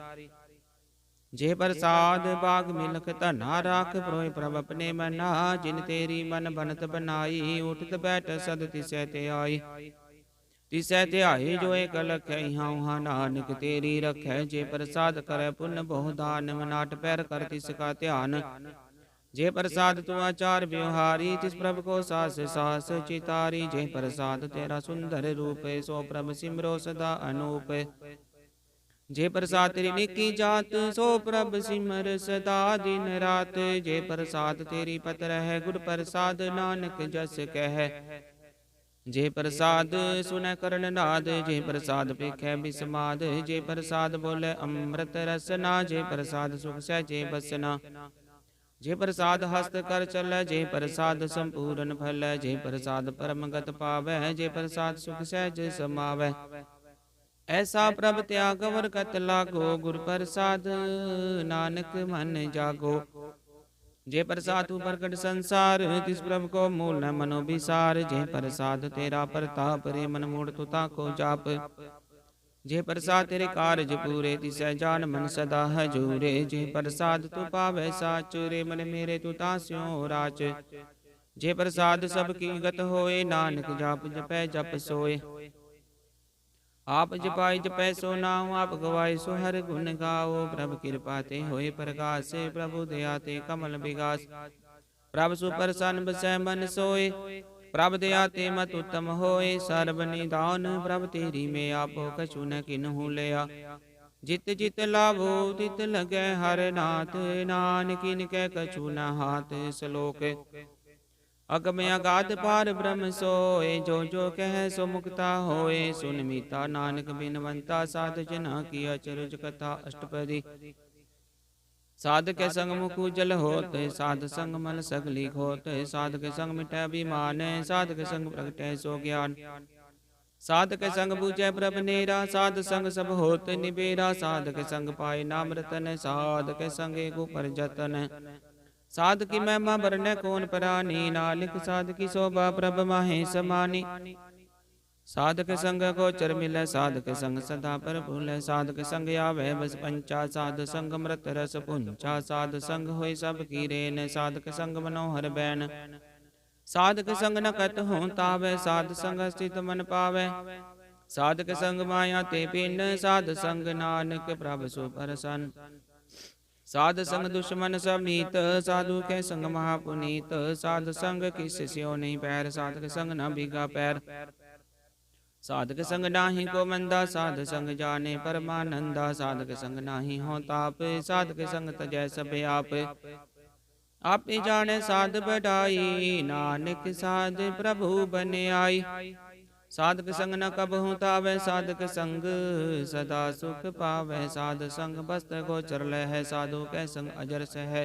Speaker 1: ਜੇ ਪ੍ਰਸਾਦ ਬਾਗ ਮਿਲਖ ਧਨਾ, ਰਾਖ ਪਰੋਇ ਪ੍ਰਭ ਆਪਣੇ ਮਨਾ। ਜਿਨ ਤੇਰੀ ਮਨ ਬਨਤ ਬਨਾਈ, ਉਠਤ ਬੈਠ ਸਦ ਤਿਸੈ ਤੇ ਆਈ। ਤਿਸੈ ਧਿਆਏ ਜੋ ਏਕ ਲਖੈ, ਇਹਾਂ ਉਹਾਂ ਨਾਨਕ ਤੇਰੀ ਰਖੈ। ਜੇ ਪ੍ਰਸਾਦ ਕਰੈ ਪੁੰਨ ਬਹੁ ਦਾਨ, ਮਨ ਆਠ ਪੈਰ ਕਰ ਤਿਸ ਕਾ ਧਿਆਨ। ਜੇ ਪ੍ਰਸਾਦ ਤੂੰ ਆਚਾਰ ਵਿਵਹਾਰੀ, ਤਿਸ ਪ੍ਰਭ ਕੋ ਸਾਸ ਸਾਸ ਚਿਤਾਰੀ। ਜੇ ਪ੍ਰਸਾਦ ਤੇਰਾ ਸੁੰਦਰ ਰੂਪ, ਸੋ ਪ੍ਰਭ ਸਿਮਰੋ ਸਦਾ ਅਨੂਪ। ਜੇ ਪ੍ਰਸਾਦ ਤੇਰੀ ਨਿੱਕੀ ਜਾਤ, ਸੋ ਪ੍ਰਭ ਸਿਮਰ ਸਦਾ ਦਿਨ ਰਾਤ। ਜੇ ਪ੍ਰਸਾਦ ਤੇਰੀ ਪਤ ਰਹਿ, ਗੁਰ ਪ੍ਰਸਾਦ ਨਾਨਕ ਜਸ ਕਹਿ। ਜੇ ਪ੍ਰਸਾਦ ਸੁਨੈ ਕਰਨ ਨਾਦ, ਜੇ ਪ੍ਰਸਾਦ ਪੇਖੈ ਬਿਸਮਾਦ। ਜੇ ਪ੍ਰਸਾਦ ਬੋਲੇ ਅੰਮ੍ਰਿਤ ਰਸਨਾ, ਜੇ ਪ੍ਰਸਾਦ ਸੁਖ ਸਹਿਜੇ ਬਸਨਾ। ਜੇ ਪ੍ਰਸਾਦ ਹਸਤ ਕਰ ਚਲੈ, ਜੇ ਪ੍ਰਸਾਦ ਸੰਪੂਰਨ ਫਲੈ। ਜੇ ਪ੍ਰਸਾਦ ਪਰਮ ਗਤ ਪਾਵੈ, ਜੇ ਪ੍ਰਸਾਦ ਸੁਖ ਸਹਿਜ ਸਮਾਵੈ। ਐਸਾ ਪ੍ਰਭ ਤਿਆਗ ਵਰ ਕਤ ਲਾਗੋ, ਗੁਰ ਪ੍ਰਸਾਦ ਨਾਨਕ ਮਨ ਜਾਗੋ। ਜੇ ਪ੍ਰਸਾਦ ਤੂੰ ਪ੍ਰਗਟ ਸੰਸਾਰ, ਤਿਸ ਪ੍ਰਭ ਕੋ ਮੂਲ ਨ ਮਨੋ ਵਿਸਾਰ। ਜੇ ਪ੍ਰਸਾਦ ਤੇਰਾ ਪ੍ਰਤਾਪ, ਰੇ ਮਨ ਮੂੜ ਤੂ ਤਾਕੋ ਜਾਪ। जे प्रसाद तेरे कारज पूरे, तिसै जान मन सदा हजूरे। जे प्रसाद तू पावै साच, रे मन मेरे तू तास्यों राच। जे प्रसाद सब की गत होए, नानक जाप जपै जप सोए। आप जपाई जपै सो नाम, आप गवाए सो हर गुण गाओ। प्रभु कृपा ते होए प्रकाश, प्रभु दया ते कमल विगास। प्रभु सुप्रसन्न बसै मन सोए, प्रभ दया ते मत उत्तम होए। सर्ब निदान प्रभ तेरी में, आपो कछु न किन्हु लिया। जित जित लाभो तित लगै हर नाथ, नानक किनकै कछु न हाथ। श्लोक अगम अगाध पार ब्रह्म सोए, जो जो कह सो मुक्ता होए। सुन मीता नानक बिनवंता, साध जना की अचरज कथा। अष्टपदी साध के संग मुख उजल होत, साध संग मल सगली खोत। साध के संग मिटै अभिमान, साध के संग प्रगटै सो ज्ञान। साध के संग बूझै प्रभ नेरा, साध संग सब होत निबेरा। साध के संग पाए नाम रतन, साध के संग एक ऊपर जतन। साध की महिमा बरनै कौन परानी, नानक साध की शोभा प्रभ माहे समानी। साधक संग गोचर मिलै, साधक संग सदा पर भूलै। साधक संग आवे बस पंचा, साध संग मृत रस पुंचा। साध संग होय सब की रेन, साधक संग मनोहर बैन। साधक संग न कत हों तावै, साध संग स्थित मन पावै। साधक संग माया ते पिन, साध संग नानक प्रभ सो प्रसन्न। साध संग दुश्मन सब मीत, साधु के संग महापुनीत। साध संग किस स्यो नहीं पैर, साधक संग न बिगा पैर। साधक संग नाही को मंदा, साध संग जाने परमानंदा। साधक संग नाही हो ताप, साधक संग तजै सब आप। आपे जाने साध बढ़ाई, नानक साध प्रभु बन आई। साधक संग न कबहु तावै, साधक संग सदा सुख पावै। साध संग बस्त गोचर लहै, साधु कै संग अजर सह।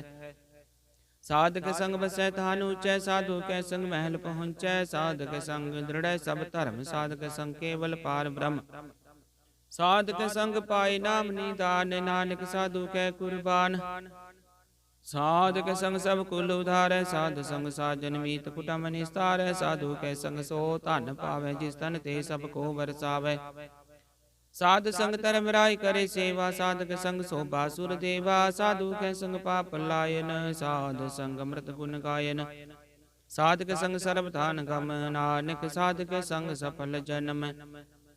Speaker 1: साधक संग बसै थान ऊँचै, साधु कै संग महल पहुँचै। साधक संग दृढ़ सब धर्म, साधक संग केवल पार ब्रह्म। साधक संग पाए नाम निदान, नानक साधु कै कुर्बान। साधक संग सब कुल उधारै, साध संग साजन मीत कुटुम निस्तारै। साधु कै संग सो धन पावै, जिस तन ते सब को बरसावै। साध संग धर्म राय करे सेवा, साधक संग शोभा सुर देवा। साधु कै संग पाप लायन, साध संग अमृत गुण गायन। साधक संग सर्वधान गम, नानक साधक संग सफल जन्म।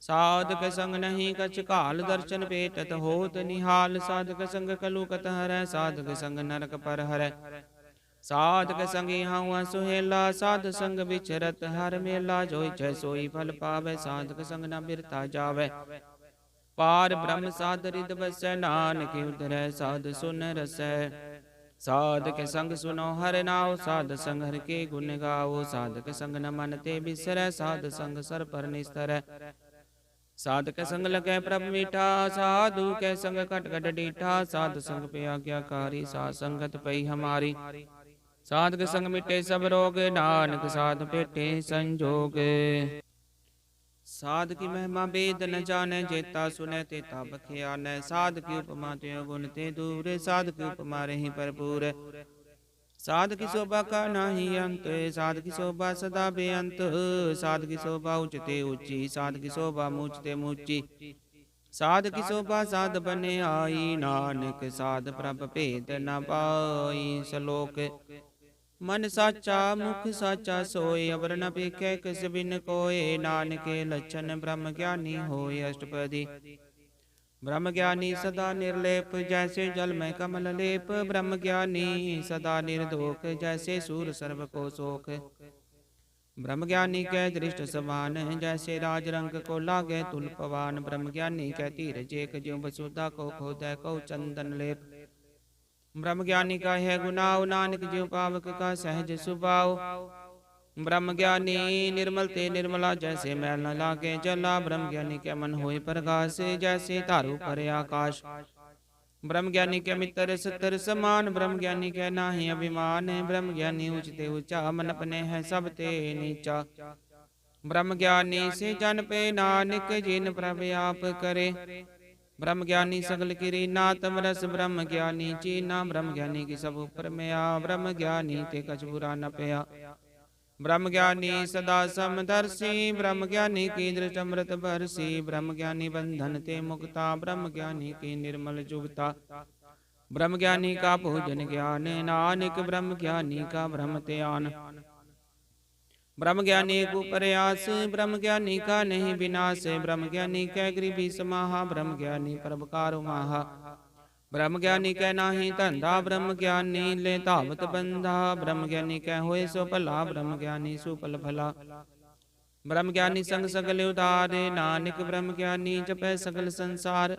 Speaker 1: साधक संग नहीं कछ काल, दर्शन पेटत होत निहाल। साधक संग कलुकत हरै, साधक संग नरक पर हरै। साधक संग यहाँ सुहेला, साध संग विचरत हर मेला। जोई जय सोई फल पावै, साधक संग न बिरता जावै। पार ब्रह्म साध रिद बसै, नानक उतरै साध सुन रसै। साध के संग सुनो हर नाव, साध संग हर के गुण गाओ। साधक संग न मन ते बिसरै, साध संग सर पर निस्तरै। साधक संग लगै प्रभ मीठा, साधु के संग खट खट डीठा। साध संग पे आज्ञाकारी, साध संगत पई हमारी। साधक संग मिटे सब रोग, नानक साध पेटे संजोग। साध की महिमा वेद न जाने, जेता सुने तेता बखियानै। साध की उपमा त्यो गुण ते दूर, साध की उपमा रही भरपूर। साध की शोभा का नाही अंत, साध की शोभा सदा बेअंत। साध की शोभा उचते ऊंची, साध की शोभा मूचते मूची। साध की शोभा साध बने आई, नानक साध प्रभ भेद न पाई। श्लोक मन साचा मुख साचा सोय, अवर न पेखै किस बिन कोय। नानक लक्षण ब्रह्म ज्ञानी होय। अष्टपदी ब्रह्म ज्ञानी सदा निर्लेप, जैसे जल में कमल लेप। ब्रह्म ज्ञानी सदा निर्दोष, जैसे सूर सर्व को शोक। ब्रह्म ज्ञानी कै दृष्ट समान, जैसे राज रंग को लागे तुल पवान। ब्रह्म ज्ञानी कै धीरज एक, ज्यों वसुधा को खोदै को चंदन लेप। ब्रह्म ज्ञानी का है गुनाव, नानक ज्यों पावक का सहज सुभाव। ब्रह्म ज्ञानी निर्मल ते निर्मला, जैसे मैल न लागे जला। ब्रह्म ज्ञानी के मन होए प्रकाश, जैसे तारू पर आकाश। ब्रह्म ज्ञानी के मित्र सतर समान, ब्रह्म ज्ञानी के नाही अभिमान। ब्रह्म ज्ञानी ऊंचते ऊंचा, मन अपने है सब ते नीचा। ब्रह्म ज्ञानी से जन पे नानक, जिन प्रभ आप करे। ब्रह्म ज्ञानी सगल किरी नातम रस, ब्रह्म ज्ञानी चीना। ब्रह्म ज्ञानी की सब ऊपर में आ, ब्रह्म ज्ञानी ते कछ बुरा न पया। ब्रह्म ज्ञानी सदा समदर्शी, ब्रह्म ज्ञानी की दृष्ट अमृत बरसी, ब्रह्म ज्ञानी बंधन ते मुक्ता, ब्रह्म ज्ञानी की निर्मल जुगता। ब्रह्म ज्ञानी का पूजन ज्ञान, नानक ब्रह्म ज्ञानी का ब्रह्म त्यान। ब्रह्म ज्ञानी को प्रयास, ब्रह्म ज्ञानी का नहीं विनाश, ब्रह्म ज्ञानी कै गृभी समाहा, ब्रह्म ज्ञानी परपकार माहा। ब्रह्म ज्ञानी कै नाही धंधा, ब्रह्म ज्ञानी ले धावत बंधा, ब्रह्म ज्ञानी कै होए सो भला, ब्रह्म ज्ञानी सुफल भला। ब्रह्म ज्ञानी संग सगल उदारे, नानक ब्रह्म ज्ञानी जपै सगल संसार।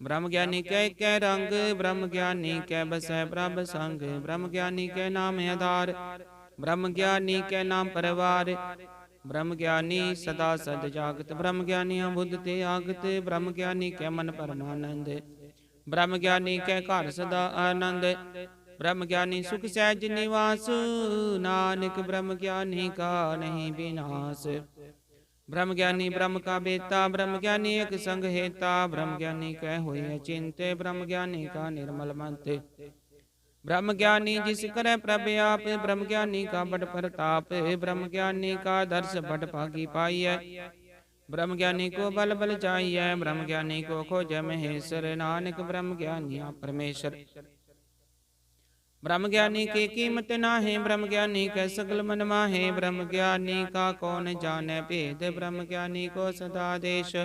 Speaker 1: ब्रह्म ज्ञानी कै कै रंग, ब्रह्म ज्ञानी कै बसै प्रभ संग, ब्रह्म ज्ञानी कै नाम आधार, ब्रह्म ज्ञानी कै नाम परवार। ब्रह्म ज्ञानी सदा सद जागत, ब्रह्म ज्ञानी बुद्ध ते आगत, ब्रह्म ज्ञानी कै मन परमानंद, ब्रह्म ज्ञानी कै घर सदा आनंद। ब्रह्म ज्ञानी सुख सहज निवास, नानक ब्रह्म ज्ञानी का नहीं विनाश। ब्रह्म ज्ञानी ब्रह्म का बेता, ब्रह्म ज्ञानी एक संग हेता, ब्रह्म ज्ञानी कै होई चिंत, ब्रह्म ज्ञानी का निर्मल मंत। ब्रह्म ज्ञानी जिस करे प्रभ आप, ब्रह्म ज्ञानी का बड़ प्रताप, ब्रह्म ज्ञानी का दर्श बड़ भागी पाइय। ब्रह्म ज्ञानी को बल बल चाहिए, ब्रह्म ज्ञानी को खोज महेश्वर, नानक ब्रह्म ज्ञानी परमेश्वर। ब्रह्म ज्ञानी की कीमत ना है, ब्रह्म ज्ञानी के सगल मन माहे, ब्रह्म ज्ञानी का कौन जाने भेद, ब्रह्म ज्ञानी को सदा देश।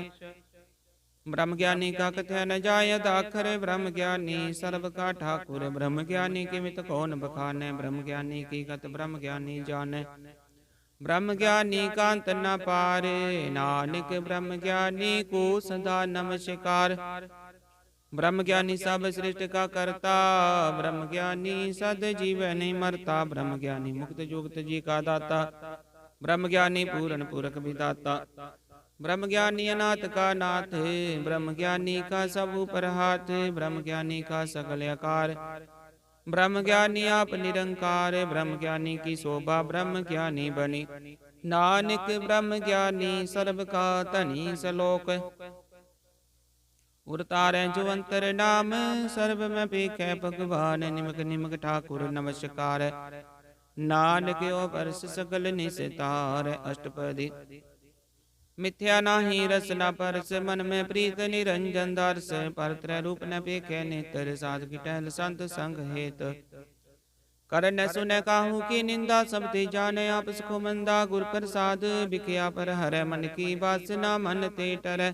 Speaker 1: ब्रह्म ज्ञानी का कथय न जाय दाखर, ब्रह्म ज्ञानी सर्व का ठाकुर, ब्रह्म ज्ञानी के मित कौन बखाने, ब्रह्म ज्ञानी की गत ब्रह्म ज्ञानी जाने। ब्रह्म ज्ञानी का अंत न पारे, नानक ब्रह्म ज्ञानी को सदा नमस्कार। ब्रह्म ज्ञानी सब सृष्टि का करता, ब्रह्म ज्ञानी सद जीव नहीं मरता, ब्रह्म ज्ञानी मुक्त जुगत जी का दाता, ब्रह्म ज्ञानी पूर्ण पूरक विदाता। ब्रह्म ज्ञानी अनाथ का नाथ, ब्रह्म ज्ञानी का सब ऊपर हाथ, ब्रह्म ज्ञानी का सकल आकार, ब्रह्म ज्ञानी आप निरंकार, ब्रह्म ज्ञानी की शोभा ब्रह्म ज्ञानी बनी, नानक ब्रह्म ज्ञानी सर्व का धनी सलोक। उरतारे जो अंतर नाम, सर्व में पेखे भगवान, निमक निमक ठाकुर नमस्कार, नानक ओ परस सकल निस्तार। अष्टपदी। मिथ्या नाही रस न परस, मन में प्रीत निरंजन दर्श, पर त्रय रूप न पेखे नेत्र, साध की टहल संत संग हेत। कर न सुन काहू की निंदा, सब ते जाने आप सुख मंदा, गुर प्रसाद बिखया पर हर, मन की वासना मन ते टर।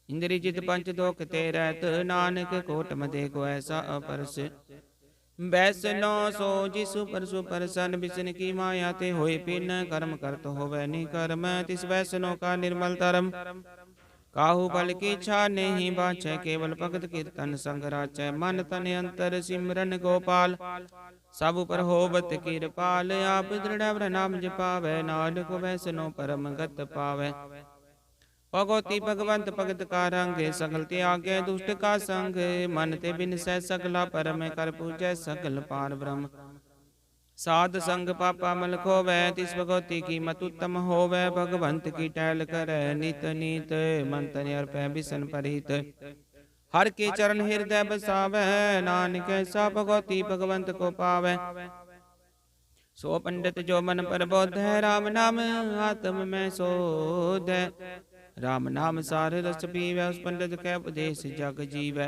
Speaker 1: इंद्रिय जित पंच दोख ते रहत, नानक कोट मदे को ऐसा अपरस। बैसनो सो जिसु परसु परसन, बिसन की माया ते होए पिन, कर्म करत होवे निकर्म, तिस बैसनो का निर्मल धर्म। काहू बल की इच्छा नहीं बाछै, केवल भगत कीर्तन संग राचै, मन तन अंतर सिमरन गोपाल। सब पर होवत कृपाल, आप दृढ़ नाम जपावै, नानक बैसनो परम गत पावै। भगवती भगवंत भगत का रंग, सकल त्यागे दुष्ट का संग, मन ते बिन सै सकला परम, कर पूजै सकल पार ब्रह्म। साध संग पापा मल खोवै, तिस भगवती की मत उत्तम होवै, भगवंत की टहल करੈ नित नीत, मन तन अर्पै बिसन परित। हर के चरण हृदय बसावै, नानक ऐसा भगवती भगवंत को पावै। सो पंडित जो मन पर बोध है, राम नाम आत्म में शोध है। राम नाम सार रस पीवै, उस पंडित कै उपदेश जग जीवै।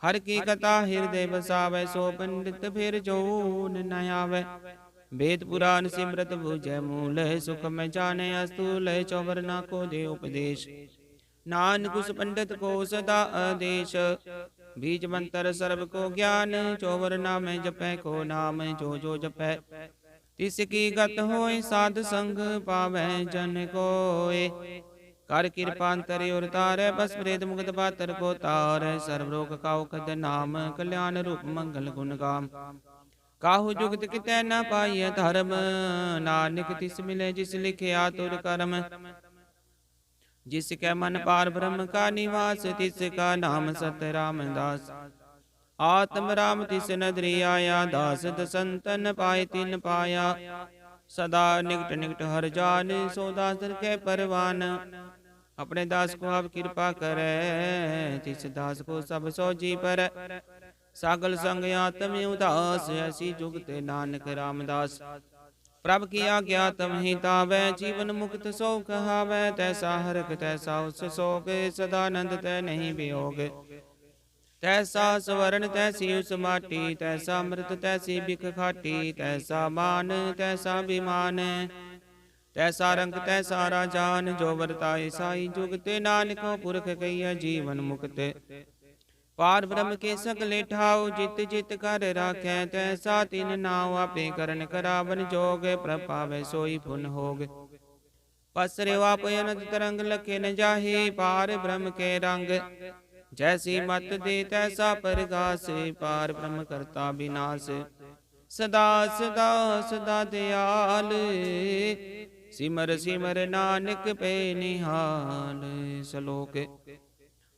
Speaker 1: हर की कथा हृदय बसावै, सो पंडित फिर जो न आवै। वेद पुराण सिमरत बुझै मूल, सुख में जाने अस्तूल, चौवरना को दे उपदेश। नानक उस पंडित को सदा आदेश, बीज मंत्र सर्व को ज्ञान, चौवरना में जपै को नाम, जो जो जपै तिसकी गत होय, साध संग पावै जन कोय। कर कृपा अंतरि और तारै, बस प्रेत मुक्त पातर को तार, सर्व रोग का औखद नाम, कल्याण रूप मंगल गुण गाम। काहू जुगत कितै न पाइय धर्म, नानक तिस मिले जिस लिखे आतुर कर्म। जिसके मन पार ब्रह्म का निवास, तिसका नाम सत रामदास। आत्म राम तिस नदरी आया, दास दसंतन पाए तिन पाया। सदा निकट निकट हर जान, सो दास के परवान। अपने दास को आप कृपा करे, तिस दास को सब सो जी पर। सागल संग आत्म उदास, ऐसी जुगत नानक रामदास। प्रभ की आज्ञा तम ही तावै, जीवन मुक्त सो कहावै। तैसा हरख तैसा उस सोग, सदानंद तै नहीं वियोग। तैसा स्वर्ण तैसी उस माटी, तैसा अमृत तैसी बिख खाटी। तैसा मान तैसा विमान, तैसा रंग तैसा राजान। जो वरताए साई जुगते, नानको पुरख कहिया जीवन मुक्त। पार ब्रह्म के सकले ठाव, जित जित कर राखै। तैसा तिन नाव, आपे करन करावन जोग। प्रभ पावै सोई पुन होग। पसरे आप अनंत तरंग, लखे न जाहे। पार ब्रह्म के रंग, जैसी मत दे तैसा परगास। पार ब्रह्म करता विनाश, सदा सदा सदा दयाल। सिमर सिमर नानक पे निहाल। सलोक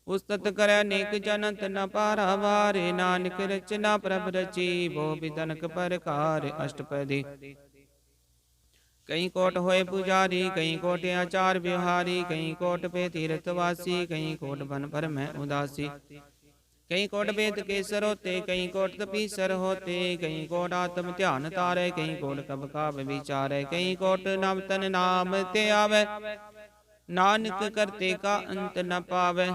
Speaker 1: उस्तत कर अनेक जनत न पारावार। नानक रचना प्रभ रची, वो विदनक परकार। अष्टपदी कहीं कोट होए पुजारी, कहीं कोट आचार व्यवहारी। कहीं कोट पे तीर्थवासी, कहीं कोट बन पर मैं उदासी। कहीं कोट वेद के सरोते, कहीं कोट तपीसर होते। कहीं कोट आत्म ध्यान तारे, कहीं कोट कब काव विचारे। कहीं कोट नव तन नाम ते आवे, नानक करते का अंत न पावे।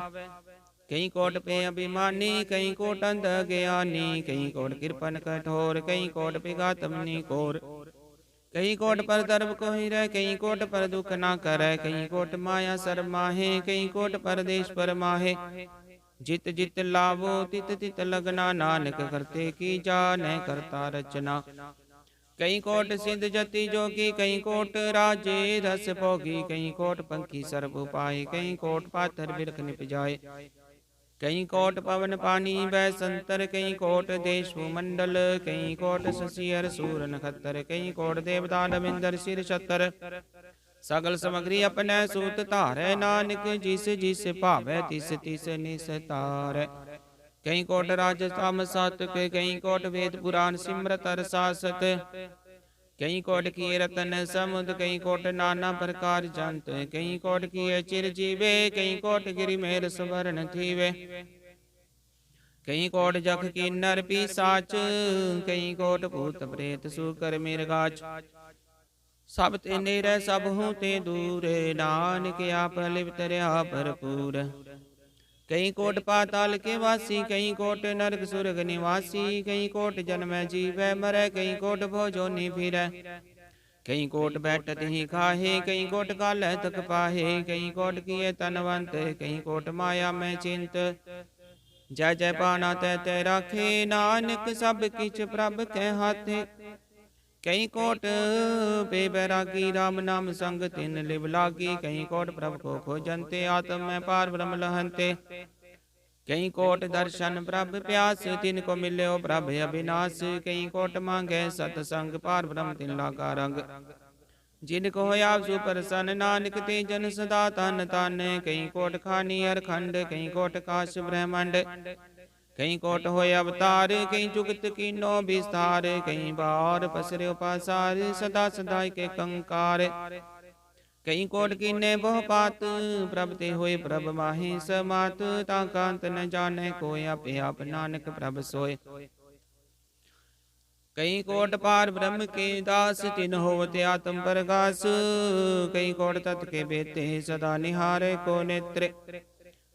Speaker 1: कहीं कोट पे अभिमानी, कहीं कोट अंध ज्ञानी। कहीं कोट कृपन कठोर, कहीं कोट पिघातम निकोर। कहीं कोट पर दर्भ को ही रह, कहीं कोट पर दुख ना करे। कहीं कोट माया सर माहे, कहीं कोट परदेश पर माहे। जित जित लावो तित तित लगना, नानक करते की जाने करता रचना। कहीं कोट सिद्ध जति जोगी, कहीं कोट राजे रस भोगी। कहीं कोट पंखी सर्प पाए, कहीं कोट पाथर बिरख निप जाए। कहीं कोट पवन पानी वै संतर, कहीं कोट देश भूमंडल। कहीं कोट शशियर सूर नखत्तर, कहीं कोट देवता नविंदर सिर छतर। सगल समग्री अपने सूत धारै, नानक जिस जिस भावै तिस तिस निस्तार। कहीं कोट राजस्थाम सातक, कहीं कोट वेद पुराण सिमरत अर सासत। कहीं कोट किए रतन समुद, कहीं कोट नाना प्रकार जंत। कहीं कोट किए चिर जीवे, कहीं कोट गिरि मेर सुवर्ण थीवे। कहीं कोट जख की नर पिशाच, कहीं कोट भूत प्रेत सुकर मृगाच। सब ते नेरे सब हूँ ते दूर, नानक आप लिप्त रहा भरपूर। कहीं कोट पाताल के वासी, कहीं कोट नरक सुरग निवासी। कहीं कोट जन्म जीवै मरै, कहीं कोट भोजोनि फिरै। कहीं कोट बैठत ही खाहे, कहीं कोट कालह तक पाहे। कहीं कोट किए तनवंत, कहीं कोट माया में चिंत। जय जय पाना तै तै राखे, नानक सब किछ प्रभ कै हाथे। कहीं कोट पे बैरागी, राम नाम संग तिन लिव लागी। कहीं कोट प्रभ को खोजनते, आत्म में पार ब्रह्म लहनते। कहीं कोट दर्शन प्रभ प्यास, तिनको मिले ओ प्रभ अविनाश। कहीं कोट मांगे सतसंग, पार ब्रह्म तिन लागा रंग। जिनको होया सुप्रसन्न, नानक ते जन सदा तन तन। कहीं कोट खानी अरखंड, कहीं कोट काश ब्रह्मंड। कहीं कोट होय अवतार, कहीं जुगत कीनो विस्तार। कहीं बार पसरे उपासार, सदा सदा के कंकार। कहीं कोट कीने बहु पात, प्रभ ते होए प्रभ माहि समात। ताकांत न जाने कोय, आपे आप नानक प्रभ सोय। कहीं कोट पार ब्रह्म के दास, तिन होवते आत्म प्रकाश। कहीं कोट तत् के बेते, सदा निहारे को नेत्र।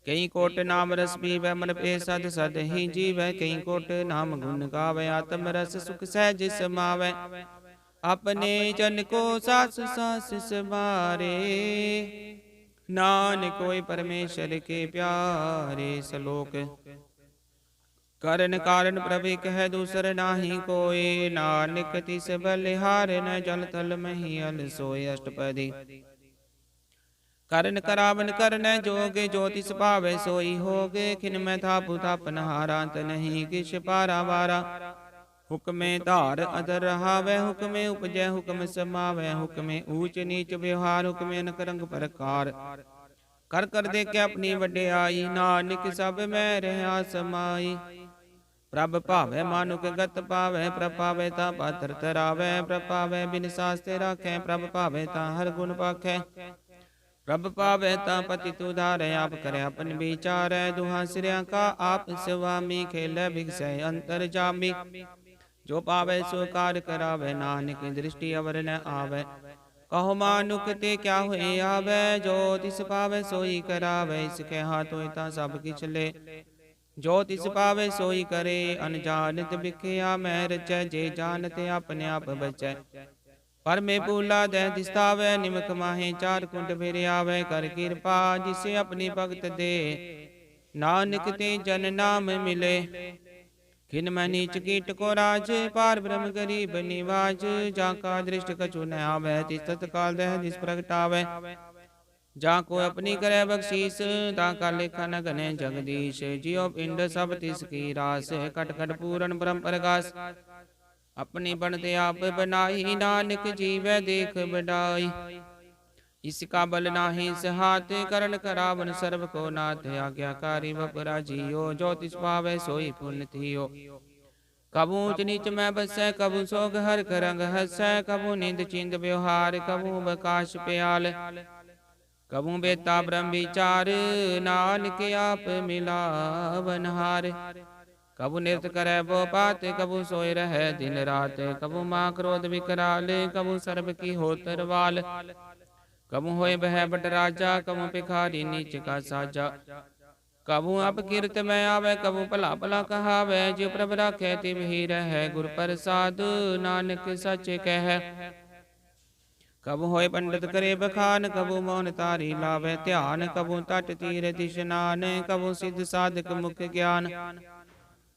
Speaker 1: कहीं कोट नाम रस पीवै, मन पे सद सद ही जीवै। कहीं कोट नाम गुण गावै, आत्म रस सुख सहज समावै। अपने जन को सास सास समारे, नानक कोई परमेश्वर के प्यारे। सलोक करन कारण प्रभु कह दूसर नाही कोय। नानक तिस बलिहार, न जल तल महियल सोय। अष्टपदी करन करावन करनै जोग, ज्योतिष पावै सोई होगे। खिन मैं थापु थापन हारांत, नहीं किछ पारावारा। हुक्मे धार अदर रहावै, हुक्मे उपजै हुक्म समावै। हुक्मे ऊंच नीच व्यवहार, हुक्मे अनक रंग प्रकार। कर कर देखे अपनी वड्याई, नानक सब मैं रहा समाई। प्रभ भावै मानुक गत पावै, प्रभ पावै ता पात्र तरावै। प्रभ पावै बिन सास्ते राखै, प्रभ पावै ता हर गुण पाखै। प्रभ पावै ता पति तुधारै, आप करे अपन विचारै। दुहा सिरिया का आप स्वामी, खेलै बिगसै अंतर जामी। जो पावै सो कार करावै, नानक दृष्टि अवर न आवै। कहो मानुक ते क्या हुए आवै, जो तिस पावै सोई करावै। इसके हाथों ता सब किछ ले, जो तिस पावै सोई करे। अनजानत बिखया मैं रचै, जे जानत अपने आप बचै। पर में पूला दह दिस्तावै, निमक माहे चार कुंड फिर आवै। कर कृपा जिसे अपनी भगत दे, नानक ते जन नाम मिले। खिन मैं नीच कीट को राज, पार ब्रह्म गरीब निवाज। जाका दृष्ट कछु न आवै, तिस तत्काल दह दिस प्रगटावै। जाको अपनी करे बख्शीस, ताका लेखा न गने जगदीश। जियो पिंड सब तिसकी रास, कट कट पूरन ब्रह्म प्रकाश। अपनी बनते आप बनाई, नानक जीवै देख बड़ाई। इसका बल नाही सहात, करण करावन सर्व को नाथ। आज्ञाकारी बपरा जियो, जो तिस पावै सोई पुण्य थियो। कबू ऊंच नीच मैं बसै, कबू सोग हर करंग हसै। कबू निंद चिंद व्यवहार, कबू बकाश प्याल। कबू बेता ब्रह्म विचार, नानक आप मिलावनहार। कबू नृत्य करे वो पात, कबू सोए रहे दिन रात। कबू माँ क्रोध विकराल, कबू सर्ब की होतर वाल। कबू होए बह बट राजा, कबू भिखारी नीच का साजा। कबू अपकीर्त में आवे, कबू भला भला कहावे। जो प्रभ राखे तिम ही रहे, गुर प्रसाद नानक सच कह। कबू होए पंडित करे बखान, कबू मौन तारी लावे ध्यान। कबू तट तीर दिशनान, कबू सिद्ध साधक मुख ज्ञान।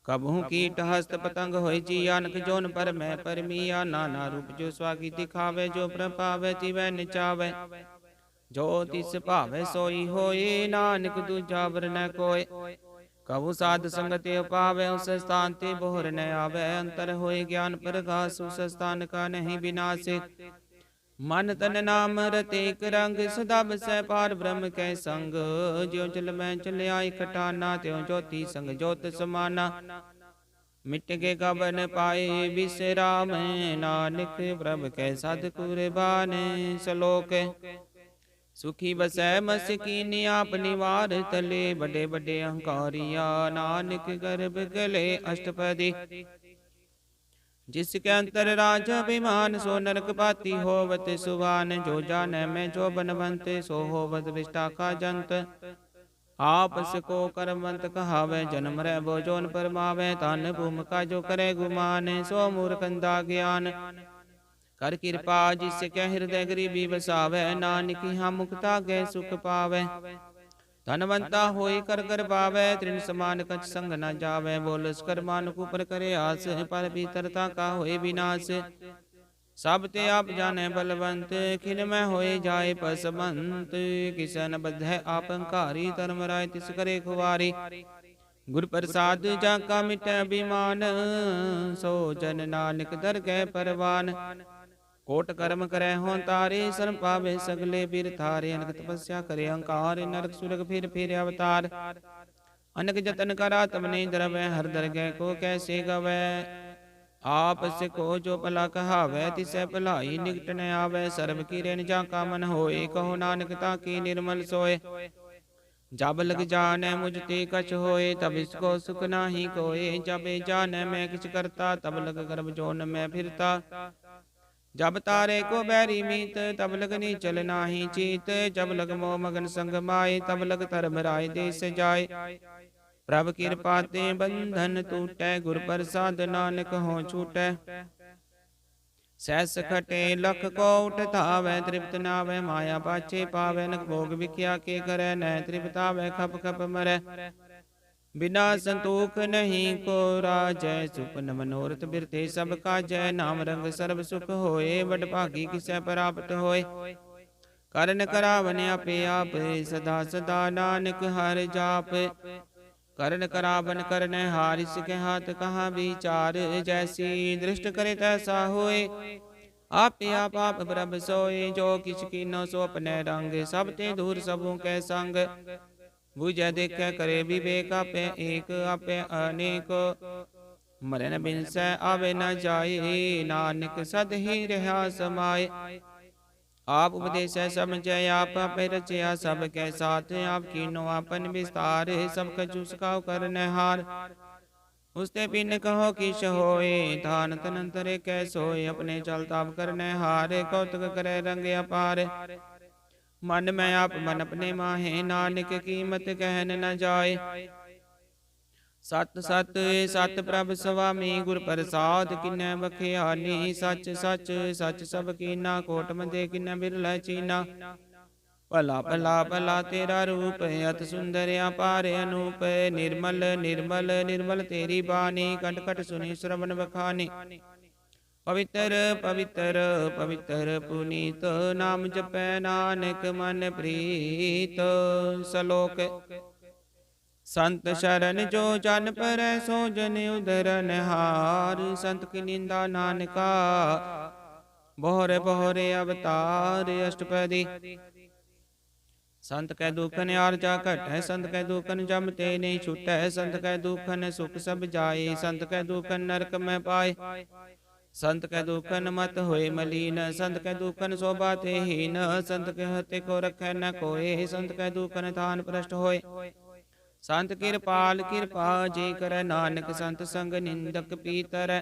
Speaker 1: कबहू कीट हस्त पतंग होय जियानक, जोन पर मैं परमिया। नाना रूप जो स्वागी दिखावे, जो प्रभावे तिवै निचावे। जो तिस भावे सोई होए, नानक दूजा वर न कोय। कबू साध संगत पावे, उस स्थान ते बोहर न आवे। अंतर होए ज्ञान प्रकाश, उस स्थान का नहीं विनाश। मन तन नाम रते एक रंग, सदा बसै पार ब्रह्म कै संग। ज्यों जल में चलिया इकटाना, त्यों ज्योति संग ज्योत समाना। मिट के कबन पाए विश्राम, नानक प्रभ कै साध कुरबान। सलोक सुखी बसै मस्कीन, आप निवार तले। बड़े बड़े अहंकारिया, नानक गर्भ गले अष्टपदी। जिसके अंतर राज अभिमान, सो नरक पाती होवत सुभान। जो जाने में जो बनवंत, सो होवत विष्टाखा जंत। आपस को करमंत कहावे, जन्म रे बो जोन परमावे। तन भूमिका जो करे गुमान, सो मूर्खंदा ज्ञान। कर कृपा जिसके हृदय गरीबी बसावे, नानक यहाँ मुक्ता गए सुख पावे। धनवंता होई कर कर पावे, तृण समान कछ संग न जावे। बोलस कर मानुक ऊपर करे आस, पर भीतरता का होए विनाश। सब ते आप जाने बलवंत, खिन में होए जाए पसमंत। किसन बद्ध है आपंकारी, धर्म राय तिस करे खुवारी। गुर प्रसाद जाका मिटे अभिमान, सो जन नानक दर गए परवान। कोट कर्म करे हों तारे, शरण पावे सगले बीर थारे। अनक तपस्या करे अहंकार, नरक सुरग फिर अवतार। अनक जतन करा तब नहीं द्रवै, हर दरगह को कैसे गवै। आपस को जो भला कहावै, तिसै भलाई निकट न आवे। सर्व की रेन जाका मन होए, कहो नानक ताकी निर्मल सोए। जब लग जाने मुझ ते कछ होए, तब इसको सुख नाही कोय। जब जाने मैं किछ करता, तब लग गर्भ जोन में फिरता। जब तारे को बैरी मीत, तब लग नीचल नाही चीत। जब लग मोह मगन संग माए, तब लग धर्म राय देश जाय। प्रभ कृपा ते बंधन टूटै, गुर प्रसाद नानक हो छूटै। सहस खटे लख को उठतावै, तृप्त नावै माया पाछे पावै। नक भोग विख्या के करे, न तृप्तावै खप खप मरै। बिना संतोख नहीं को राजै, सुपन मनोरथ बिरते सब काजै। नाम रंग सर्व सुख होए, बड़ भागी किसै प्राप्त होए। करन करावन आपे आप, सदा सदा नानक हर जाप। करन करावन करन हार, इसके हाथ कहाँ विचार। जैसी दृष्ट करे तैसा होए, आपे आप प्रभ सोए। जो किछ कीनो सो अपने रंग, सब ते दूर सबों कै संग। बुझे देखे करे विवेक, आपे एक आपे अनेक। मरन बिनसै आवे न जाए, नानक सद ही रहा समाए। आप उपदेश समझै आप आपे रचया, सब के साथ आप कीनो आपन विस्तार। सब कछु सकाव करन हार, ਉਸਤੇ ਪਿੰਨ ਕਹੋ ਕਿਛ ਹੋਏ, ਧਾਨ ਤਨੰਤਰੇ ਕੈ ਸੋਏ। ਆਪਣੇ ਚਲ ਤਾਪ ਕਰਨੈ ਹਾਰੇ, ਕੌਤਕ ਕਰੈ ਰੰਗ ਅਪਾਰ। ਮਨ ਮੈਂ ਆਪ ਮਨ ਆਪਣੇ ਮਾਹੇ, ਨਾਨਕ ਕੀਮਤ ਕਹਿਨ ਨ ਜਾਏ। ਸਤ ਸਤ ਸਤ ਪ੍ਰਭ ਸੁਆਮੀ, ਗੁਰ ਪ੍ਰਸਾਦ ਕਿਨੈ ਬਖਿਆਨੀ। ਸੱਚ ਸੱਚ ਸੱਚ ਸਭ ਕੀਨਾ, ਕੋਟ ਮੰਦੇ ਕਿਨੈ ਬਿਰਲਾ ਚੀਨਾ। ਭਲਾ ਭਲਾ ਭਲਾ ਤੇਰਾ ਰੂਪ, ਅਤ ਸੁੰਦਰ ਅਪਾਰ ਅਨੂਪ। ਨਿਰਮਲ ਨਿਰਮਲ ਨਿਰਮਲ ਤੇਰੀ ਬਾਣੀ, ਕਟ ਕਟ ਸੁਣੀ ਸ਼ਰਵਨ ਬਖਾਨੀ। ਪਵਿੱਤਰ ਪਵਿੱਤਰ ਪਵਿੱਤਰ ਪੁਨੀਤ, ਨਾਮ ਜਪੈ ਨਾਨਕ ਮਨ ਪ੍ਰੀਤ। ਸਲੋਕ। ਸੰਤ ਸ਼ਰਨ ਜੋ ਜਨ ਪਰੈ, ਸੋ ਜਨ ਉਦਰਨ ਹਾਰ। ਸੰਤ ਕੀ ਨਿੰਦਾ ਨਾਨਕਾ, ਬੋਹਰੇ ਬੋਹਰੇ ਅਵਤਾਰ। ਅਸ਼ਟਪਦੀ। ਸੰਤ ਕੈ ਦੁਖਨ ਆਰਜਾ ਘਟੈ, ਸੰਤ ਕੈ ਦੁਖਨ ਜਮ ਤੇ ਨਹੀਂ ਛੁਟੈ। ਸੰਤ ਕੈ ਦੁਖਨ ਸੁਖ ਸਭ ਜਾਏ, ਸੰਤ ਕੈ ਦੁਖਨ ਨਰਕ ਮੈਂ ਪਾਏ। ਸੰਤ ਕੈ ਦੁਖਨ ਮਤ ਹੋਏ ਮਲੀਨ, ਸੰਤ ਕੈ ਦੁਖਨ ਸੋਭਾ ਤੇ ਹੀਨ। ਸੰਤ ਕੈ ਹਤੇ ਕੋ ਰਖੈ ਨ ਕੋਏ, ਸੰਤ ਕੈ ਦੁਖਨ ਥਾਨ ਭ੍ਰਸ਼ਟ ਹੋਏ। ਸੰਤ ਕਿਰਪਾਲ ਕਿਰਪਾ ਜੇ ਕਰੈ, ਨਾਨਕ ਸੰਤ ਸੰਗ ਨਿੰਦਕ ਪੀਤਰੈ।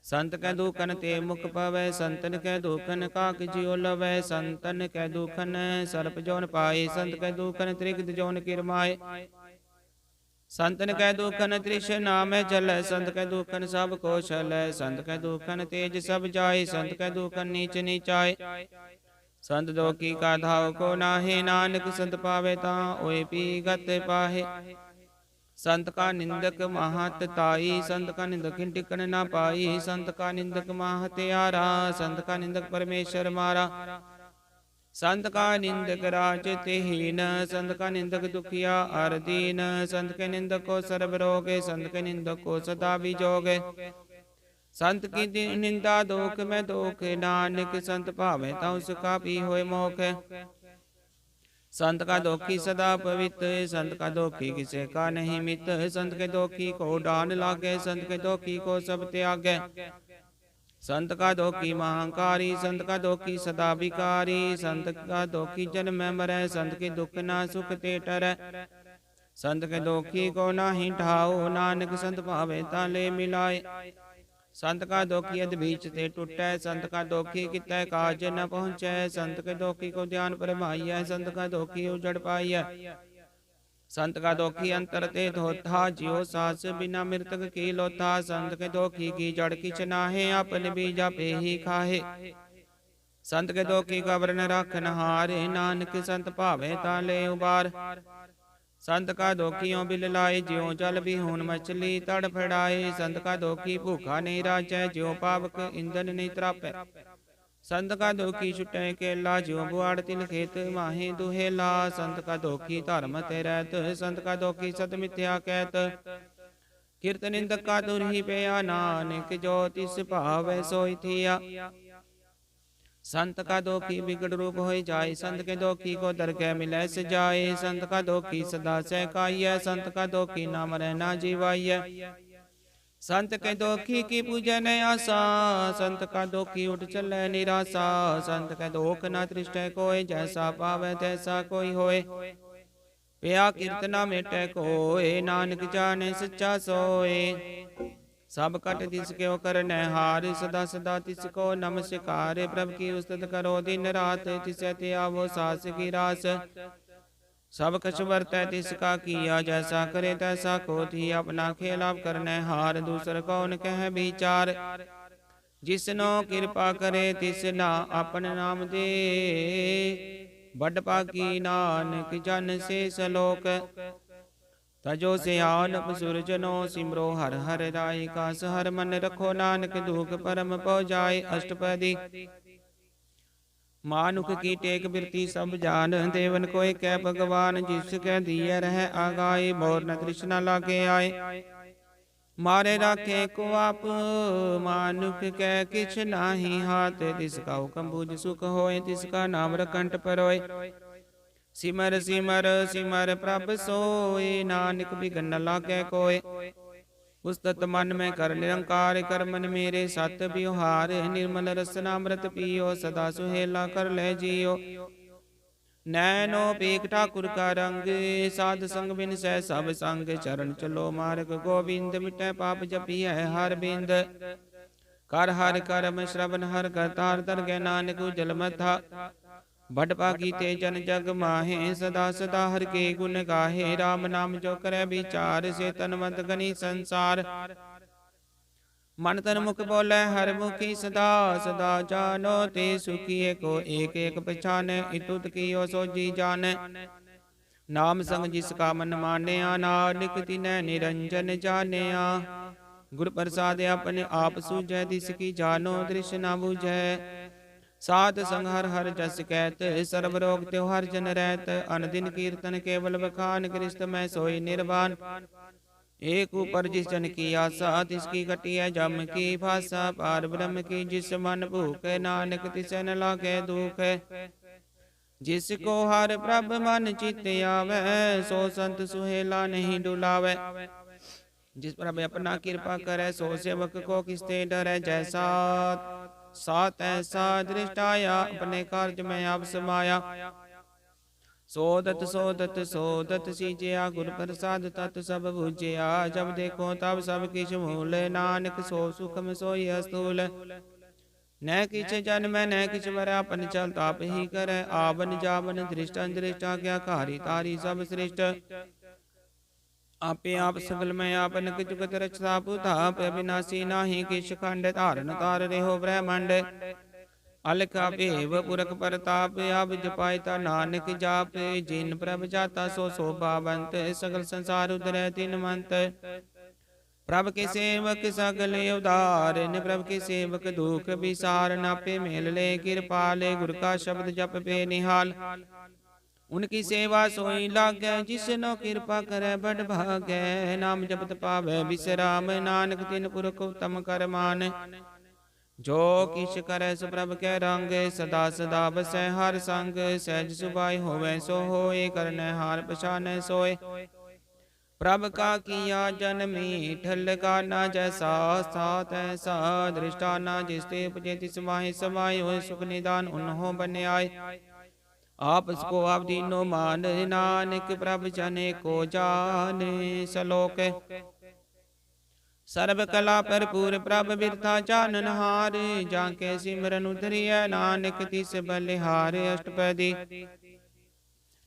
Speaker 1: ਸੰਤ ਕੈ ਦੁਖਨ ਤੇ ਮੁਖ ਪਵੈ, ਸੰਤਨ ਕੈ ਦੁਖਨ ਕਾਕ ਜਿਉ ਲਵੈ। ਸੰਤਨ ਕੈ ਦੁਖਨ ਸਰਪ ਜੋਨ ਪਾਏ, ਸੰਤ ਕੈ ਦੁਖਨ ਤ੍ਰਿਗਦ ਜੋਨ ਕਿਰਮਾਏ। ਸੰਤਨ ਕੈ ਦੁਖਨ ਤ੍ਰਿਸ਼ਨਾ ਮੈਂ ਜਲੈ, ਸੰਤ ਕੈ ਦੁਖਨ ਸਭ ਕੋ ਛਲੈ। ਸੰਤ ਕੈ ਦੁਖਨ ਤੇਜ ਸਭ ਜਾਏ, ਸੰਤ ਕੈ ਦੁਖਨ ਨੀਚ ਨੀਚਾਏ। ਸੰਤ ਦੋਖੀ ਕਾ ਧਾਵ ਕੋ ਨਾਹੇ, ਨਾਨਕ ਸੰਤ ਪਾਵੇ ਤਾਂ ਓਏ ਪੀ ਗਤ ਪਾਹੇ। ਸੰਤ ਕਾ ਨਿੰਦਕ ਮਹਤ ਤਾਈ, ਸੰਤ ਕਾ ਨਿੰਦਕ ਟਿਕਣ ਨਾ ਪਾਈ। ਸੰਤ ਕਾ ਨਿੰਦਕ ਮਹਤਿਆਰਾ, ਸੰਤ ਕਾ ਨਿੰਦਕ ਪਰਮੇਸ਼ਰ ਮਾਰਾ। ਸੰਤ ਕਾ ਨਿੰਦਕ ਰਾਜ ਤੇ ਹੀਨ, ਸੰਤ ਕਾ ਨਿੰਦਕ ਦੁਖੀਆ ਅਰ ਦੀਨ। ਸੰਤ ਕੇ ਨਿੰਦਕ ਕੋ ਸਰਬ ਰੋਗੇ, ਸੰਤ ਕੇ ਨਿੰਦਕ ਕੋ ਸਦਾ ਵਿਜੋਗੇ। ਸੰਤ ਕੀ ਨਿੰਦਾ ਦੋਖ ਮੈਂ ਦੋਖ, ਨਾਨਕ ਸੰਤ ਭਾਵੇ ਤਾਂ ਉਸ ਕਾ ਪੀ ਹੋਏ ਮੋਖ। ਸੰਤ का दोखी सदा पवित्र, संत का दोखी किसे का नहीं मित। संत के दोखी को डान लागे, संत के दोखी को सब त्यागे। संत का दोखी महांकारी, संत का दोखी सदा विकारी। संत का दोखी जन्म मरै, संत के दुख ना सुख ते टरै। संत के दोखी को नाही ढाओ, नानक संत भावे ता ले मिलाए। संत का दोखी अध बीच ते टूटै, संत का दोखी कितै काज न पहुँचै। संत के दोखी को ध्यान परमाइयै, संत का दोखी उजड़ पाइयै। संत का दोखी अंतर ते धोथा, जियो सास बिना मृतक की लोथा। संत के दोखी की जड़ किछ नाहे, अपन बीजा पे ही खाहे। संत के दोखी का वर्ण राखन हारे, नानक संत भावे ता ले उबार। संत का दोखियों बिल लाए, ज्यों जल बिहून मछली तड़फड़ाए। संत का दोखी भूखा नहीं राजै, ज्यों पावक ईंधन नहीं त्रापै। संत का दोखी छुटै केला, ज्यों बुआड़ तिल खेत माहे दुहेला। संत का दोखी धर्म ते रहत, संत का दोखी सत मिथ्या कहत। कीर्त निंदक का दुरही पिया, नानक जो तिस भावै सोई थिया। संत का दोखी बिगड़ रूप हो जाए, संत के दोखी को दरगह मिलै सजाए। संत का दोखी सदा सहकाइयै, संत का दोखी नाम रहना जीवाइयै। संत के दोखी की पूजन आशा, संत का दोखी उठ चलै निराशा। संत के दोख न तृष्टै कोय, जैसा पावै तैसा कोई होय। पिया कीर्तना मेटै कोय, नानक जाने सच्चा सोय। सब कट तिसको करनै हार, सदा सदा तिसको नमस्कार। प्रभु की उस्तत करो दिन रात, तिसै ते आवो सास की रास। सब कछ वर्तै तिसका किया, जैसा करे तैसा को थी। अपना खेल आप करनै हार, दूसर कौन कह विचार। जिसनो कृपा करे तिसना अपन नाम दे, बड़ पाकी नानक जन से सलोक। तजो सियान सुरजनो, सिमरो हर हर राय। कास हर मन रखो, नानक दुख परम पौ जाए। अष्टपदी। मानुख की टेक बिरती सब जान, देवन कोय कै भगवान। जिसकै दिए रह आगाए, मोर न तृष्णा लागे आए। मारे राखे को आप, मानुख कै किछ नाही हाथ। तिसका हुकम बुझ सुख होय, तिसका नाम रखंट परोय। सिमर सिमर सिमर प्रभ सोय, नानक बिघन न लागै कोय। उस्तत मन में कर निरंकार, कर मन मेरे सत व्यवहार। निर्मल रसना अमृत पियो, सदा सुहेला कर ले जियो। नैनो पेक ठाकुर का रंग, साध संग बिन सह सब संग, चरण चलो मार्ग गोविंद, मिटै पाप जपिय हर बिंद। कर हर करम श्रवण हर करतार, दरगह नानक उजल मथा। बड़ भागी ते जन जग माहे, सदा सदा हर के गुण गाहे। राम नाम जो करे विचार, से तनवंत गनी संसार। मन तन मुख बोले हर मुखी, सदा सदा जानो ते सुखिए को एक एक पछाने। इतुत कियो सो जी जाने, नाम संग जिसका मन मान्या। नानक तिनै निरंजन जानिया, गुर प्रसाद अपने आप सूझै। दिसकी जानो दृश्य न बूझै, साध संग हर हर जस कहत। सर्व रोग त्योहार जन रहत, अनदिन कीर्तन केवल बखान। कृष्ण मैं सोई निर्वाण, एक ऊपर जिस जन की आशा। तिसकी कटी है जम की भाषा, पार ब्रह्म की जिस मन भूख। नानक तिसे न लागे दुख, जिसको हर प्रभ मन चित आवे। सो संत सुहेला नहीं डुलावे, जिस प्रभ अपना कृपा करे। सो सेवक को किसते डरे, जैसा सात ऐसा दृष्टाया। अपने कार्य में आप समाया, सोदत सोदत सोदत सीजया। गुर प्रसाद तत् सब बुझया, जब देखो तब सब किछ मूल। नानक सो सुखम सोई अस्तूल, न किछ जन्म न किछ मरै। अपन चल ताप ही करे, आवन जावन दृष्ट अंदृष्ट। आज्ञा कारी तारी सब सृष्ट, आपे आप सगल में आपन। जुगत रचता पुताप, अविनाशी नाही किछ खंड। धारण तार रेहो ब्रह्मंड, अलका भेव पुरख परताप। अब जपायता नानक जाप, जिन प्रभ जाता सो शोभावंत। सगल संसार उधरै तिन मंत, प्रभ के सेवक सगल उदार। प्रभ के सेवक दुख विसार, नापे मेल ले कृपाले। गुर का शब्द जप पे निहाल, उनकी सेवा सोई लागै। जिसनो कृपा करे बड़ भागै, नाम जपत पावै विश्राम। नानक तिन पुरख उत्तम कर मान, जो किछ करे सो प्रभ कै रंग। सदा सदा बसै हर संग, सहज सुभाय होवै सो होय। करनै हार पछानै सोय, प्रभ का किया जन मीठल गाना। जैसा सात ऐसा दृष्टाना, जिसते उपजे तिस माहि समाय। होय सुख निदान उन्हों बन आए, आपस को आप दीनो मान। नानक प्रभ जने को जान, सलोक सर्व कला भरपूर। प्रभ बिरथा जानन हार, जाके सिमरन उतरिय। नानक तिस बलिहार, अष्टपदी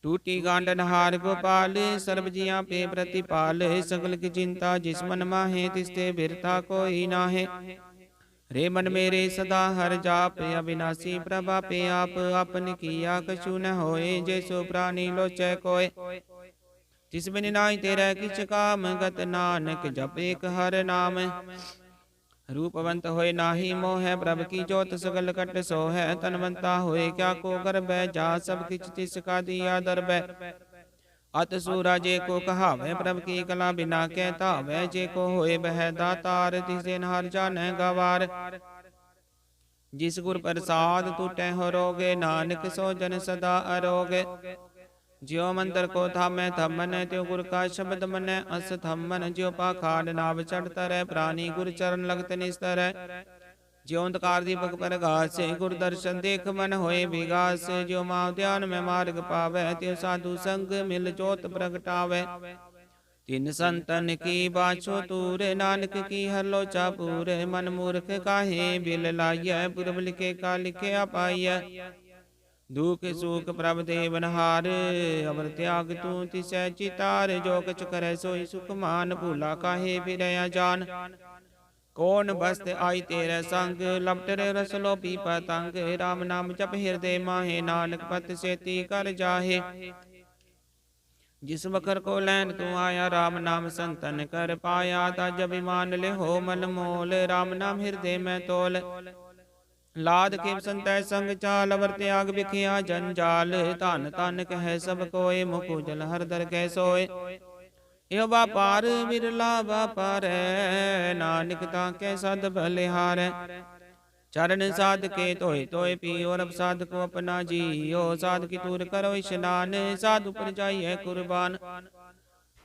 Speaker 1: टूटी गांडन हार। गोपाल सर्व जिया पे प्रतिपाल, सगल की चिंता जिस मन माहे। तिसते बिरथा कोई नाहे, रे मन मेरे सदा हर जाप। अविनाशी प्रभा पे आप, आपन किया कछु न होए। जैसो प्राणी लोचै कोय, तिस बिन नाई तेरे किछ काम। गत नानक जप एक हर नाम, रूपवंत होए नाही मोह। प्रभ की जोत सगल कट सोहै, तनवंता होए क्या को गर्भै। जा सब किछ तिसका दिया दरबै, अत सूरा जे को कहावै। प्रभ की कला बिना कहता वै, जे को होए बह दातार। तिसे नहर जानै गवार, जिस गुर प्रसाद टूटै हो रोग। नानक सो जन सदा अरोग, ज्यो मंत्र को थामै थमन। त्यो गुर का शब्द मन अस थमन। ज्यो पाखांड नाव चढ़ तरੈ, प्राणी गुर चरण लगत निस्तर। ज्यो अंधकार दीपक प्रगास, गुर दर्शन देख मन होए विगास। ज्यो माव ध्यान में मार्ग पावै, त्यो साधु संग मिल जोत प्रगटावै। तिन संतन की बाछो तूर, नानक की हर लोचा पूर। मन मूर्ख काहे बिल लाय, पुरब लिखे का लिखे पाइय। दुख सुख प्रभ देवनहार, अवर त्याग तू तिसै चितार। जो कछ करे सोई सुख मान, भूला काहे फिरया जान। कौन बस्त आई तेरे संग, लपट रस लो पी पतंग। राम नाम जप हृदय माहे, नानक पत सेती कर जाहे। जिस बखर को लैन तू आया, राम नाम संतन कर पाया। तज अभिमान ले हो मन मोल, राम नाम हृदय में तोल। लाद के संतै संग चाल, अवर त्याग बिखिया जंजाल। धन धन कह सब कोय, मुख उजल हर दर कै सोय। यो व्यापार बिरला व्यापार, नानक ताके सद बलिहार। चरण साध के तोय तोय पियो, रब साध को अपना जियो। साध की तूर करो स्नान, साधु पर जाइए कुर्बान।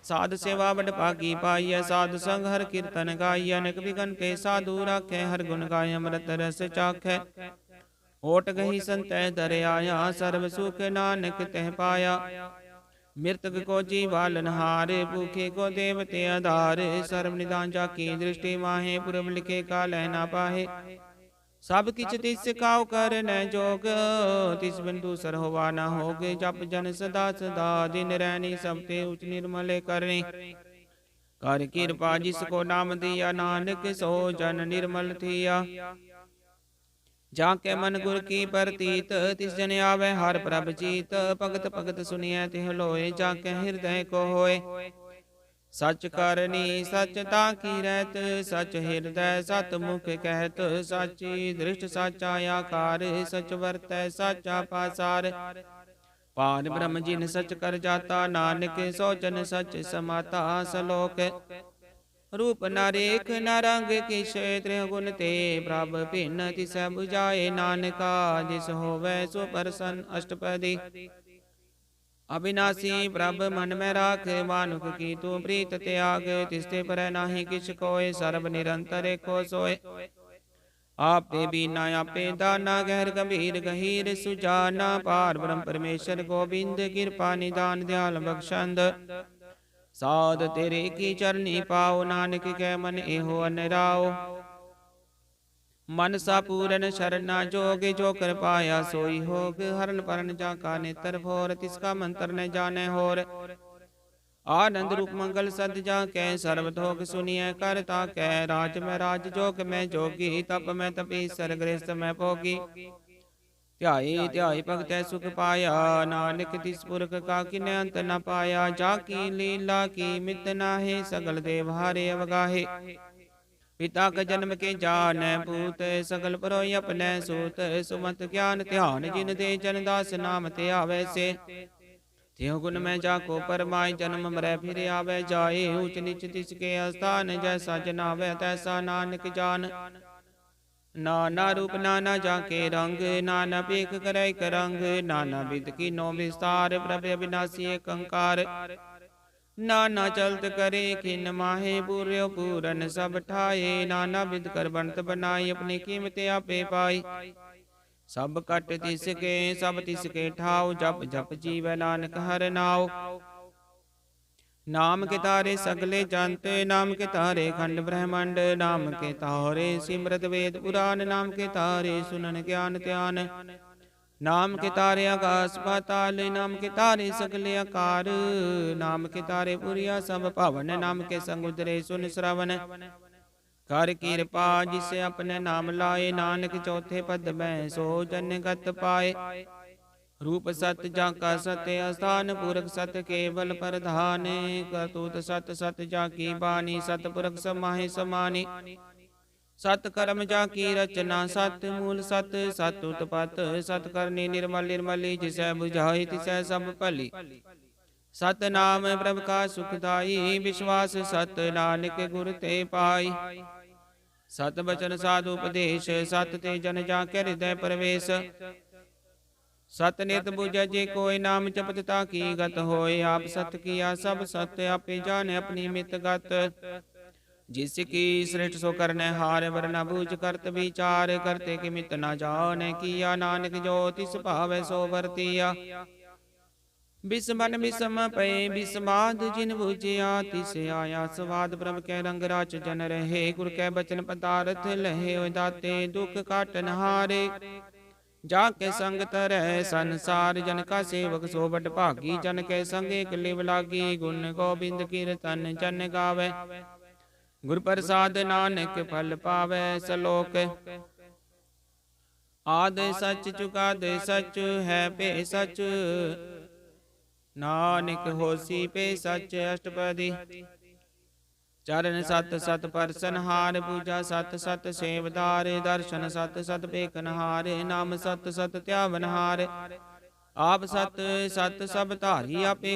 Speaker 1: साध सेवा बड़ भागी पाइय, साधु संग हर कीर्तन गाइय। अनेक विघन के साधु राखे, हर गुण गाय अमृत रस चाखै। होट गही संतह दर आया, सर्व सुख नानक तह पाया। मृतक को जीवालन हारे, भूखे को देवते आधार। सर्व निदान जाकी दृष्टि माहे, पुरब लिखे का लहना पाहे। सब किछ तिस काउ कर न जोग, तिस बिन दूसर होवा न होग। जप जन सदा सदा, दिन रैनी सब ते उच निर्मल करनी। कर कृपा जिसको नाम दिया, नानक सो जन निर्मल थिया। जाके मन गुर की परतीत, तिस जन आवे हर प्रभ जीत। भगत भगत सुनिए तिह लोए, जाके हृदय को होए। सच करनी सच ताकी रहत, सच हृदय सत मुख कहत। साची दृष्ट साचा आकार, सच वर्तै साचा पासार। पार ब्रह्म जिन सच कर जाता, नानक सो जन सच समाता। सलोक रूप न रेख न रंग किश, त्रिगुण ते प्रभ भिन्न तिसै बुझाए। नानका जिस होवै सो प्रसन्न अष्टपदी। अविनाशी प्रभ मन में राख, मानुख की तू प्रीत त्याग। तिसते पर नाही किछ कोय, सर्ब निरंतर को सोय। आपे बीना आपे दाना, गहर गंभीर गहीर सुजाना। पार ब्रह्म परमेश्वर गोविंद, कृपा निदान दयाल बख्शंद। साध तेरे की चरनी पाओ, नानक के मन एहो अनराओ। मनसा पूरन शरणा जोग, जो कर पाया सोई होग। हरण परन जाका नेत्र भोर, तिसका मंत्र न जाने होर। आनंद रूप मंगल सद जाकै, सर्वधोग सुनिए करता कै। राज में राज जोग में जोगी, तप में तपी सर गृहस्थ में भोगी। ध्याई ध्याई भगतै सुख पाया, नानक तिस पुरख का किन्ने अंत न पाया। जाकी लीला की मित नाहे, सगल देव हारे अवगाहे। पिता का जन्म के जान पूत, सकल परोय अपने सूत। सुमत ज्ञान ध्यान जिन दे, जन दास नाम ते आवे से। त्यों गुण में जाको परमाय, जन्म मरै फिर आवे जाए। ऊंच नीच तिसके स्थान, जैसा जनावे तैसा नानक जान। नाना रूप नाना जाके रंग, नाना पेख करे करंग। नाना विध की नो विस्तार, प्रभ अविनाशी एक अंकार। नाना चलत करे खिन माहे, पूर्यो पूरन सब ठाए। नाना विध कर बनत बनाई, अपनी कीमत आपे पाई। सब कट तिसके सब तिसके ठाव, जप जप जीव नानक हर नाव। नाम के तारे सगले जानते, नाम के तारे खंड ब्रह्मांड। नाम के तारे सिमरत वेद पुराण, नाम के तारे सुनन ज्ञान ध्यान। नाम के तारे आकाश पाताल, नाम के तारे सगले आकार। नाम के तारे पुरिया सब पावन, नाम के संग उतरे सुन श्रवण। कर कृपा जिसे अपने नाम लाए, नानक चौथे पद में सो जन गत पाए। रूप सत जाका सत्य स्थान, पुरख सत केवल प्रधान। करतूत सत सत जाकी बानी, सतपुरख समाहि समानी। सत कर्म जाकी रचना, सत मूल सत सत उत्पत। सत करनी निर्मल निर्मली, जिसै बुझाई तिसै सब भली। सत नाम प्रभ का सुखदाई, विश्वास सत नानक गुर ते पाई। सत बचन साधु उपदेश, सत ते जन जाके हृदय प्रवेश। सत नित बुझै जे कोई, नाम जपत ताकी गत होय। आप सत किया सब सत, आपे जाने अपनी मित गत। जिसकी सृष्ट सो करने हार, वरना बूझ करत विचार। करते कि मित न जाने किया, नानक जो तिस भावै सो वर्तिया। बिसमन बिसम पे बिस्माद, जिन बुझिया तिस आया स्वाद। प्रभ कै रंग राच जन रहे, गुर कै बचन पदारथ लहे। दाते दुख काटन हारे, जाके संग तरह संसार। जन का सेवक सो बट भागी, जन के संग एक लिव लागी। गुण गोबिंद कीर्तन जन गावे, गुर प्रसाद नानक फल पावै। सलोक आद सच चुकाद सच है पे सच, नानक होसी पे सच अष्टपदी। चरण सत सत परसन हार, पूजा सत सत सेवदार। दर्शन सत सत पेखन हार, नाम सत सत त्यावन हार। आप सत सत सब धारी, आपे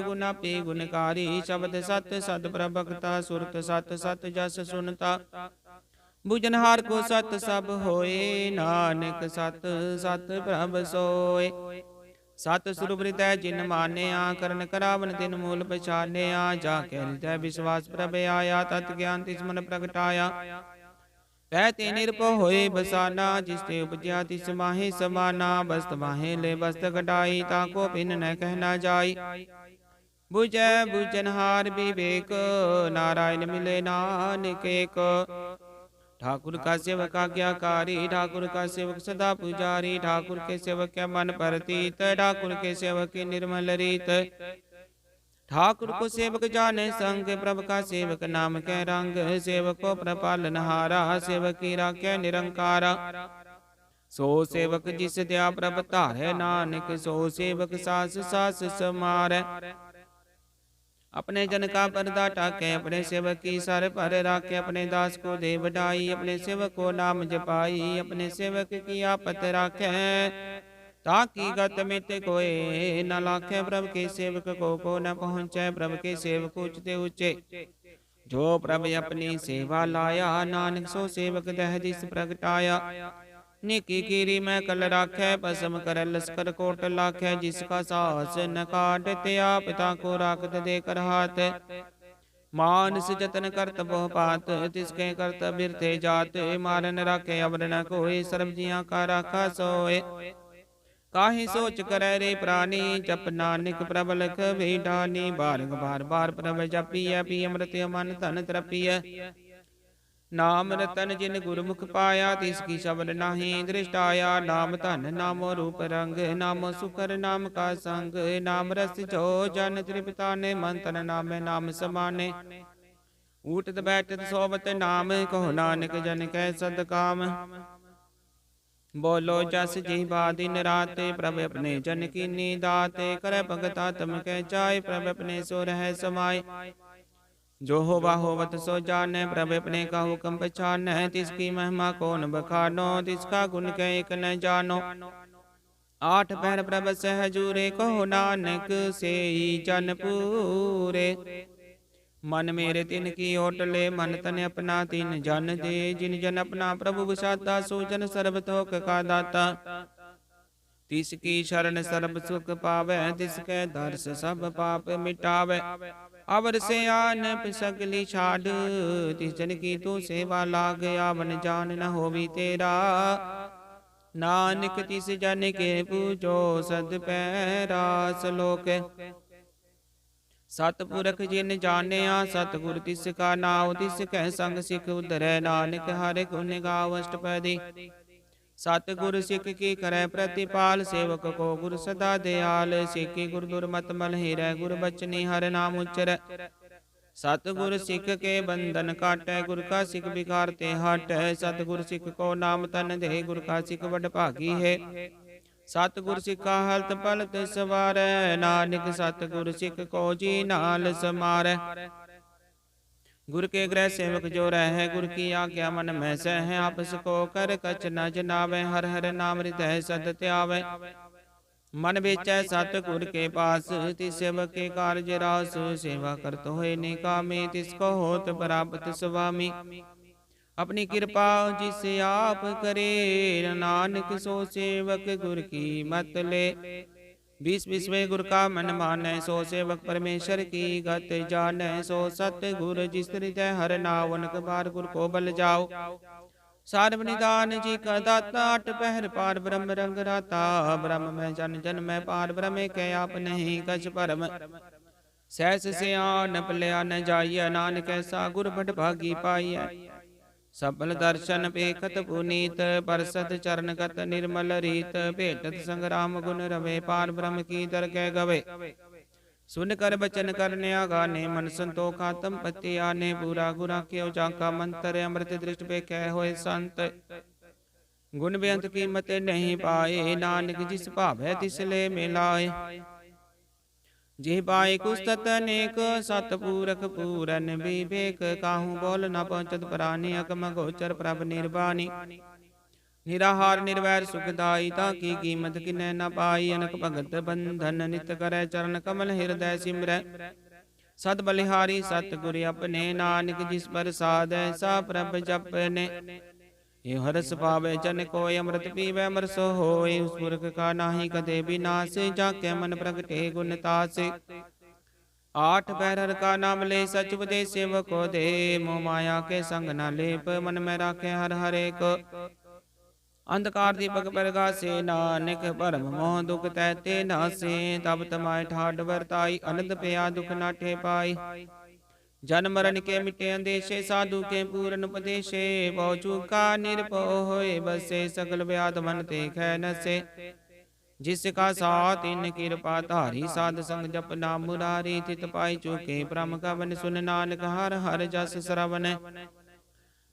Speaker 1: गुणकारी। शब्द सत सत प्रभक्ता, सुरत सत सत जस सुनता। बुझनहार को सत सब होए, नानक सत सत प्रभ सोए। सत स्वरूप हृदय जिन मानिया, करन करावन तिन मूल पछानिया। जाके हृदय विश्वास प्रभ आया, तत् ज्ञान तिस मन प्रगटाया। ਤੈ ਤੇ ਨਿਰਭਉ ਹੋਏ ਬਸਾਨਾ, ਜਿਸ ਤੇ ਉਪਜਿਆ ਤਿਸ ਮਾਹੇ ਸਮਾਨਾ। ਬਸਤ ਮਾਹੇ ਲੈ ਬਸਤ ਕਟਾਈ, ਤਾ ਕੋ ਭਿੰਨ ਨ ਕਹਿ ਨਾ ਜਾਈ। ਬੁਝੈ ਬੁਝਨਹਾਰ ਵਿਵੇਕ, ਨਾਰਾਇਣ ਮਿਲੇ ਨਾਨਕ ਏਕ। ठाकुर का सेवक आज्ञाकारी, ठाकुर का सेवक सदा पुजारी। ठाकुर के सेवक क्या मन परतीत, ठाकुर के सेवक की निर्मल रीत। ठाकुर को सेवक जाने संग, प्रभु का सेवक नाम के रंग। सेवक को प्रपालनहारा, सेवक की राख्या निरंकारा। सो सेवक जिस दया प्रभ धारै, नानक सो सेवक सास सास समारै। अपने जन का पर्दा टाके, अपने सेवक की सर पर राखे। अपने दास को दे बढ़ाई, अपने सेवक को नाम जपाई। अपने सेवक की आपत राखे, ताकि गत मित कोय न लाखे। प्रभु के सेवक को न पहुँचे, प्रभु के सेवक ऊंचते ऊंचे। जो प्रभु अपनी सेवा लाया, नानक सो सेवक दह दिस प्रगटाया। निकी कीरी मैं कल राखै, पसम कर लस्कर कोट लाखै। जिसका साहस न काट, त्या पिता को राखत दे कर हाथ। मानस जतन करत बहु पात, तिसके करत बिरथे जात। मारन राखे अवर न कोय, सर्ब जियां का राखा सोय। काहि सोच करे रे प्राणी, जप नानक प्रभ लख भिठानी। बारंग बार बार प्रभ जपिय, पिय अमृत मन धन तृपिय। नाम रतन जिन गुरमुख पाया, तिसकी शब्द नाही दृष्टाया। नाम धन नामो रूप रंग, नामो सुकर नाम का संग। नाम रस जो जन त्रिपिताने, मंत्र नामे नाम समाने। उठत बैठत सोबत नाम, कहो नानक जन कै सद काम। बोलो जस जीवा दिन रात, प्रभ अपने जन की दात। कर भगत आत्म कै चाय, प्रभ अपने सो रह समाय। जो होवा होवत सो जाने, प्रभ अपने का हुक्म पछाने। तिसकी महिमा कौन बखानो, तिसका गुण एक न जानो। आठ पहर प्रभ सहजूरे, कहो नानक से जन पूरे। मन मेरे तिन की ओटले, मन तन अपना तिन जन दे। जिन जन अपना प्रभु बसाता, सो जन सर्ब तोक का दाता। तिसकी शरण सर्ब सुख पावै, तिसके दर्श सब पाप मिटावै। अवर से आन सगली छाड़, तिस जन की तू सेवा लाग। आवन जान न होवी तेरा, नानक तिस जन के पूजो सद पैरा। सलोक सतपुरख जिन जानिया, सतगुर तिस का नाव। तिस कह संग सिख उधरै, नानक हर गुण गाव अष्टपदी। सतगुर सिख की करे प्रतिपाल, सेवक को गुर सदा दयाल। सिखी गुर दुर्मत मल हिरै, गुर बचनी हर नाम उच्चर। सतगुर सिख के बंधन काटै, गुर का सिख बिकार ते हटै। सतगुर सिख को नाम तन दे, गुर का सिख बड़ भागी है। सतगुर सिखा हलत पलत सवारै, नानक सतगुर सिख को जी नाल समारै। गुर के ग्रह सेवक जो रह, गुर की आज्ञा मन में सह। आपस को कर कछ न जनावे, हर हर नाम हृदय सद त्यावे। मन बेचै सतगुर के पास, तिस सेवक के कार्य रास। सेवा करत होए निकामी, तिसको होत प्राप्त स्वामी। अपनी कृपा जिसे आप करे, नानक सो सेवक गुर की मत ले। 20 गुर का मन मानै, सो सेवक परमेश्वर की गत जानै। सो सतगुर जिस हृदय हर नावन, बार गुर को बल जाओ। सार्व निदान जी का दाता, अट पहर पार ब्रह्म रंग राता। ब्रह्म में जन जन में पार, ब्रह्म के आप नहीं कछ परम। सहस से आन पलिया न जाइय, नानक ऐसा गुर भट भागी पाइय। सफल दर्शन पेखत पुनीत, परसत चरणगत निर्मल रीत। भेटत संग्राम गुण रवे, पार ब्रह्म की दरगह गवे। सुन कर बचन करने आगाने, मन संतोख आत्म पति आने। पूरा गुरा क्यों जाका मंत्र, अमृत दृष्ट पे कह होए संत। गुण बेअंत कीमत नहीं पाए, नानक जिस भावै तिस ले मिलाए। जिह पाए कुस्तत अनेक, सतपूरख पूरन विवेक। काहू बोल न पहुँचत प्राणी, अगम गोचर प्रभ निर्वाणी। निराहार निर्वैर सुखदाई, ताकी कीमत किन्नै न पाई। अनक भगत बंधन नित करै, चरण कमल हृदय सिमरै। सत बलिहारी सतगुर अपने, नानक जिस पर साधै सा प्रभ जपने। ये हरस पावे जन कोय, अमृत पीवै अमर सो होय। उस पुरख का नाही कदे विनाश, जाके मन प्रगटे गुण तास। आठ पहर का नाम ले सच उपदेश सेवको दे, मोह माया के संग न लेप, मन में राखे हर हरे को। अंधकार दीपक प्रगासे, नानक भरम मोह दुख तैते नासे, तब तमाय ठाड वर्ताई, अनंत पया दुख नाठे पाई। जन मरण के मिटे अंदेशे, साधु के पूरन उपदेशे, बहु चूका निरपो होए बसे, सकल व्याध मन ते खै नसे। जिसका साथ इन कृपा धारी, साध संग जप नाम मुरारी, तित पाई चुके परम कवन, सुन नानक हर हर जस श्रवण।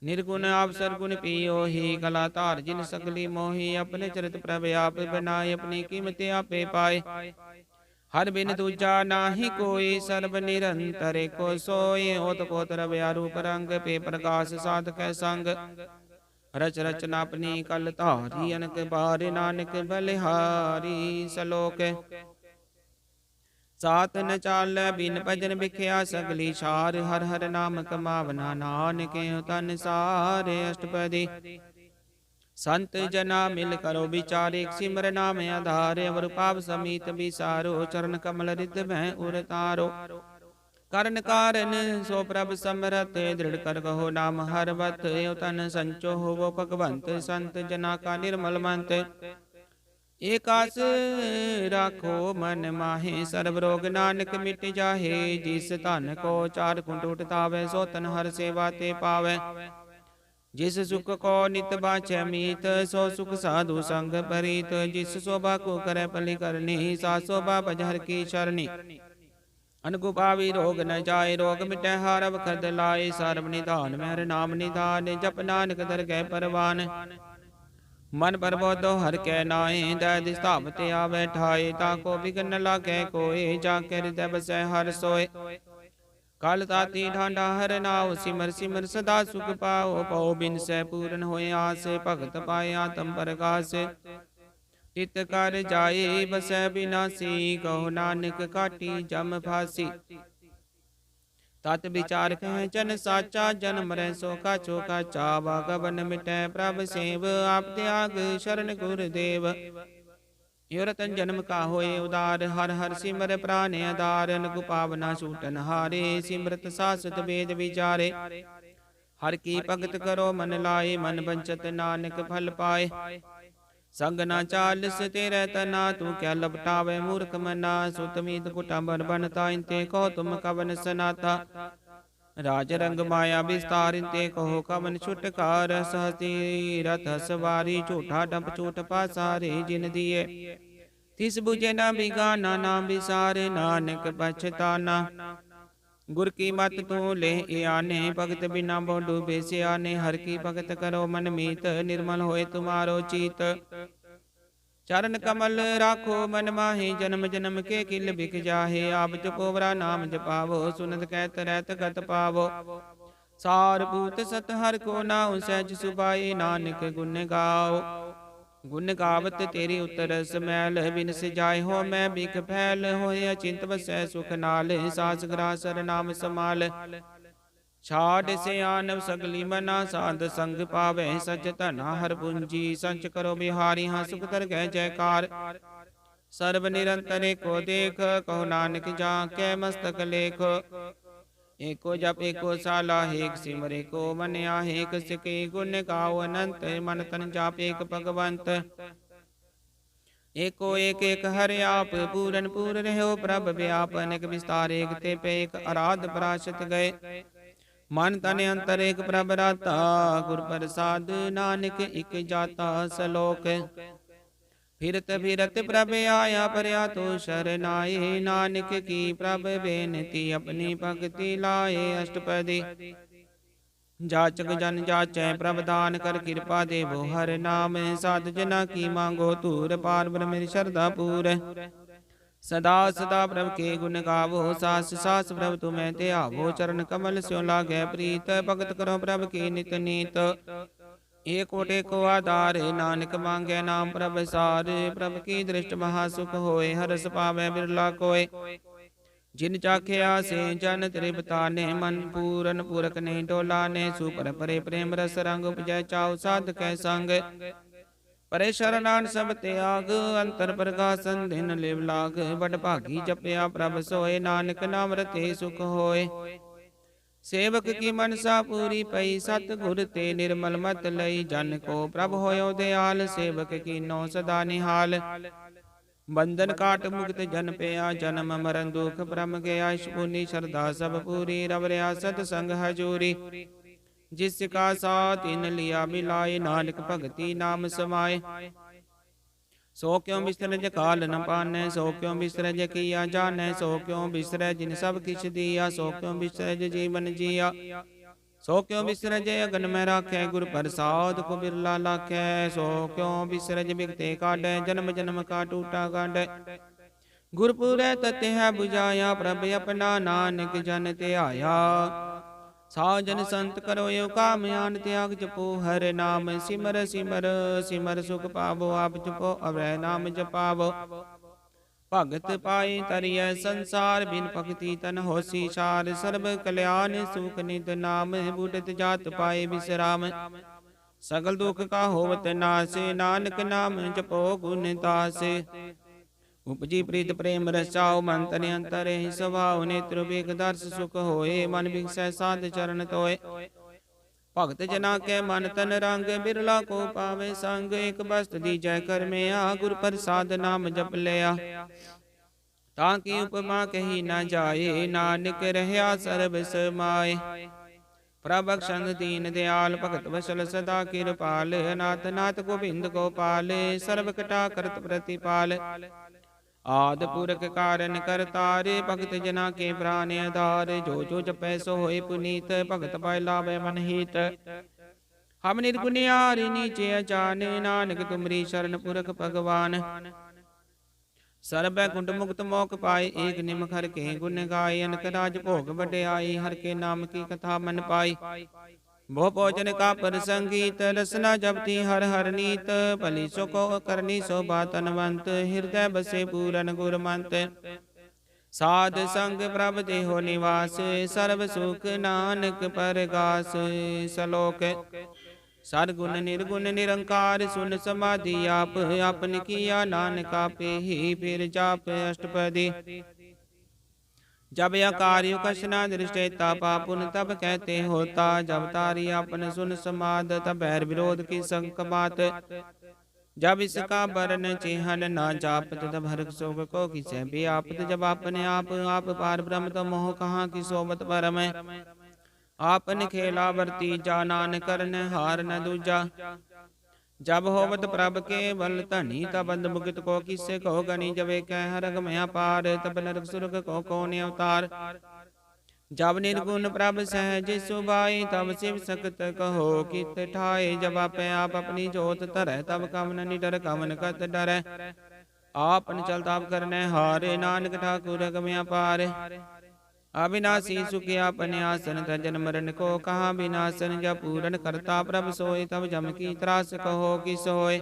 Speaker 1: निर्गुण अवसर गुण पियो ही, कला धार जिन सकली मोही, अपने चरित प्रभ आप बनाए, अपनी कीमत आपे पाए। हर बिन दूजा नाही कोई, सर्व निरंतर को सोय, ओत पोत रवि रूप रंग, पे प्रकाश साध कै संग। रच रचना अपनी कल धारी, अनक बार नानक बलिहारी। सलोक सात न चाल बिन भजन बिख्या, सगली सार हर हर नाम कमावना, नानक तन सारे। अष्टपदी संत जना मिल करो विचार, एक सिमर नाम आधार, अवर पाप समीत विसारो, चरण कमल रित में उरतारो। करण कारण सो प्रभ समरथ, दृढ़ कर कहो नाम हरवत, तन संचो हो भगवंत, संत जना का निर्मल मंत। एकास राखो मन माहे, सर्व रोग नानक मिट जाहे, जिस धन को चार कुंट उठतावे, सो तन हर सेवा ते पावे। जिस सुख को नित बाचै मीत, सो सुख साधु संग परीत, जिस शोभा को करे पली करनी, सा शोभा बजहर की शरणी। अनकुपावी रोग न जाए, रोग मिटै हर वखत लाए, सर्व निधान में हर नाम निधान, जप नानक दरगह परवान। मन परबोधो हर कै नाए, दैद स्थापत आवे ठाए, ताको बिघन लागे कोय, जाके हृदय बसै हर सोय। काल ताती ढांडा हर नाव, सिमर सिमर सदा सुख पाओ, पाओ बिन सै पूरन होए आस, भगत पाए आत्म प्रकाश। चित कर जाए बसै बिनासी, कहो नानक काटी जम फासी। तत विचार कह जन साचा, जन्म रै सो काछो काचा, बागवन मिटै प्रभ सेव, आप त्याग शरण गुरुदेव। यो रतन जन्म का होए उदार, हर हर सिमर प्राण आधार, नगु पावना छूटन हारे, सिमरत सासत वेद विचारे। हर की भगत करो मन लाए, मन बंचत नानक फल पाए। संग ना चालस तेरे तना, तू क्या लपटावे मूर्ख मना, सुतमीत कुटुंबर बनता, इनते कहो तुम कवन सनाता। राज रंग माया विस्तार, इनते कहो कवन छुटकार, सहसी रथ सवारी, झूठा डंप झूठ पासारे, जिन दिए तिस बुझे न बिगाना, नाम विसारे नानक पछताना। गुर की मत तू ले आने, भगत बिना बहु डूबे सियाने, हर की भगत करो मन मीत, निर्मल होए तुम्हारो चीत। चरण कमल राखो मन माहे, जन्म जन्म के किल बिक जाहे, आप जपोवरा नाम जपावो, सुनत कहत रहत गत पावो। सारभूत सत हर को नाउ, सहज सुभाए नानक गुण गाओ। गुण गावत तेरी उतरस मैल, बिनस जाय हो मैं बिख फैल, होए अचिंत बसै सुख नाल, सास ग्रासर नाम समाल। छाड़ से आनव सगली मना, साध संग पावे सच धना, हर पूंजी संच करो बिहारी, हाँ सुख कर गए जयकार। सर्व निरंतर को देख, कहो नानक जाके मस्तक लेख। एको जप एको साला, एक सिमर एको मन आहे, एक सिके गुण गाओ अनंत, मन तन जाप एक भगवंत। एको एक एक हर आप, पूरन पूर रहो प्रभ व्याप, अनेक विस्तार एक ते पे एक, आराध पराशत गए। मन तन अंतर एक प्रभ राता, गुर प्रसाद नानक इक जाता। सलोक फिरत फिरत प्रभ आया, परया तो शरनाए, नानक की प्रभ बेनती, अपनी भक्ति लाए। अष्टपदी जाचक जन जाचै, प्रभ दान कर कृपा देवो हर नाम, साध जना की मांगो तूर, पार ब्रह्म श्रद्धा पूर। सदा सदा प्रभ के गुण गावो, सास सास प्रभ तुम्हें ते आवो, चरण कमल स्यो लागे प्रीत, भगत करो प्रभ की नित नीत। एक कोटे को आधार, नानक मांगे नाम प्रभ सार, प्रभ की दृष्ट महासुख होए, हरस पावे बिरला कोय। जिन चाख्या से जन त्रिपताने, मन पूरन पूरक नहीं डोलाने, सुपर परे प्रेम रस रंग उपजय चाउ, साध कै संग। ਪਰੇ ਸ਼ਰਨਾਨ ਸਭ ਤਿਆਗ, ਅੰਤਰ ਪ੍ਰਗਾਸਨ ਦਿਨ ਲਿਵ ਲਾਗ। ਬੜ ਭਾਗੀ ਜਪਿਆ ਪ੍ਰਭ ਸੋਏ, ਨਾਨਕ ਨਾਮ ਰਤੇ ਸੁਖ ਹੋਏ। ਸੇਵਕ ਕੀ ਮਨਸਾ ਪੂਰੀ ਪਈ, ਸਤ ਗੁਰ ਤੇ ਨਿਰਮਲ ਮਤ ਲਈ। ਜਨ ਕੋ ਪ੍ਰਭ ਹੋਇਓ ਦਿਆਲ, ਸੇਵਕ ਕੀਨੋ ਸਦਾ ਨਿਹਾਲ। ਬੰਧਨ ਕਾਟ ਮੁਕਤ ਜਨ ਪਿਆ, ਜਨਮ ਮਰਨ ਦੁਖ ਭ੍ਰਮ ਗਿਆ। ਇਸ਼ ਪੁਨੀ ਸ਼ਰਧਾ ਸਭ ਪੂਰੀ, ਰਵ ਰਿਆ ਸਤ ਸੰਗ ਹਜੂਰੀ। जिस का साथ इन लिया मिलाए, नानक भगति नाम समाए। सो क्यों बिसरज काल न पानै, सो क्यों बिसरज किया जानै। सो क्यों बिसरै जिन सब किछ दिया, सो क्यों बिसरज जीवन जिया। सो क्यों बिसरज अगन में राखै, गुर प्रसाद को बिरला लाखै। सो क्यों बिसरज बिगते काढै, जन्म जन्म का टूटा गाढै। गुरपुरै तत्य है बुझाया, प्रभ अपना नानक जन ध्याया। साजन संत करो यो काम यान, त्याग जपो हर नाम। सिमर सिमर सिमर सुख पावो, आप जपो अवै नाम जपावो। भगत पाए तरिय संसार, बिन भगति तन होसी सार। सर्व कल्याण सुख नित नाम, बूढ़त जात पाए विश्राम। सगल दुख का होवत नाश, नानक नाम जपो गुण तास। उपजी प्रीत प्रेम रचाओ, मन तन अंतर ही स्वभाव। नेत्र बेग दर्श सुख होए, मन बिगसै साध चरण तोय। भगत जना के मन तन रंग, बिरला को पावे संग। एक बस्त दीजै कर में आ, गुर प्रसाद नाम जप लिया। ताकि उपमा कही न जाए, नानक रहया सर्ब समाए। प्रभ बख्शंद दीन दयाल, भगत वसल सदा कृपाल। नाथ नाथ गोबिंद गोपाल, सर्व कटा करत प्रतिपाल। आद पुरख कारण करतार, भगत जना के प्राण आधार। जो जो जपै सो होए पुनीत, भगत पाए लाभै मन हित। हम निर्गुणियारि नीचे अजान, नानक तुमरी शरण पुरख भगवान। सर्बै कुंड मुक्त मोक पाए, एक निमख हर के गुण गाए। अनक राज भोग बढ़ाई, हर के नाम की कथा मन पाई। भो भोजन का प्रसंगीत, रसना जपती हर हर नीत। भली सुको करनी शोभा तनवंत, हृदय बसे पूरन गुरमंत। साध संग प्रभ देहो निवास, सर्व सुख नानक परगास। सलोक सरगुण निर्गुण निरंकार, सुन समाधि आप। आपन किया नानक आपे ही, फिर जाप अष्टपदी। जब अकार्य कशना दृष्टेता, पापुन तब कहते होता। जब तारी अपन सुन समाद, तब बैर विरोध की संक बात। जब इसका बरन चिहन न जापत, तब हर शोक को किसे भी आपत। जब अपने आप पार ब्रह्म, तो मोह कहाँ की सोबत परम। आपन खेला वर्ती जा, नानक करन हार न दूजा। जब होवत प्रभ के बल धनी, तब बंद मुक्त को किससे कहो गनी। जब कह हरग मया पार, तब नरक सुरग को कौन अवतार। जब निर्गुण प्रभ सहज सुभाए, तब शिव सक्त कहो कित ठाए। जब आपे आप अपनी जोत धरै, तब कवन निडर कवन कत डरै। आपन चल ताप करने हारे, नानक ठाकुर गमया पार। अविनाशी सुखी अपने आसन, तजन मरण को कहा विनाशन। जब पूरन करता प्रभ सोए, तब जम की त्रास कहो कि सोए।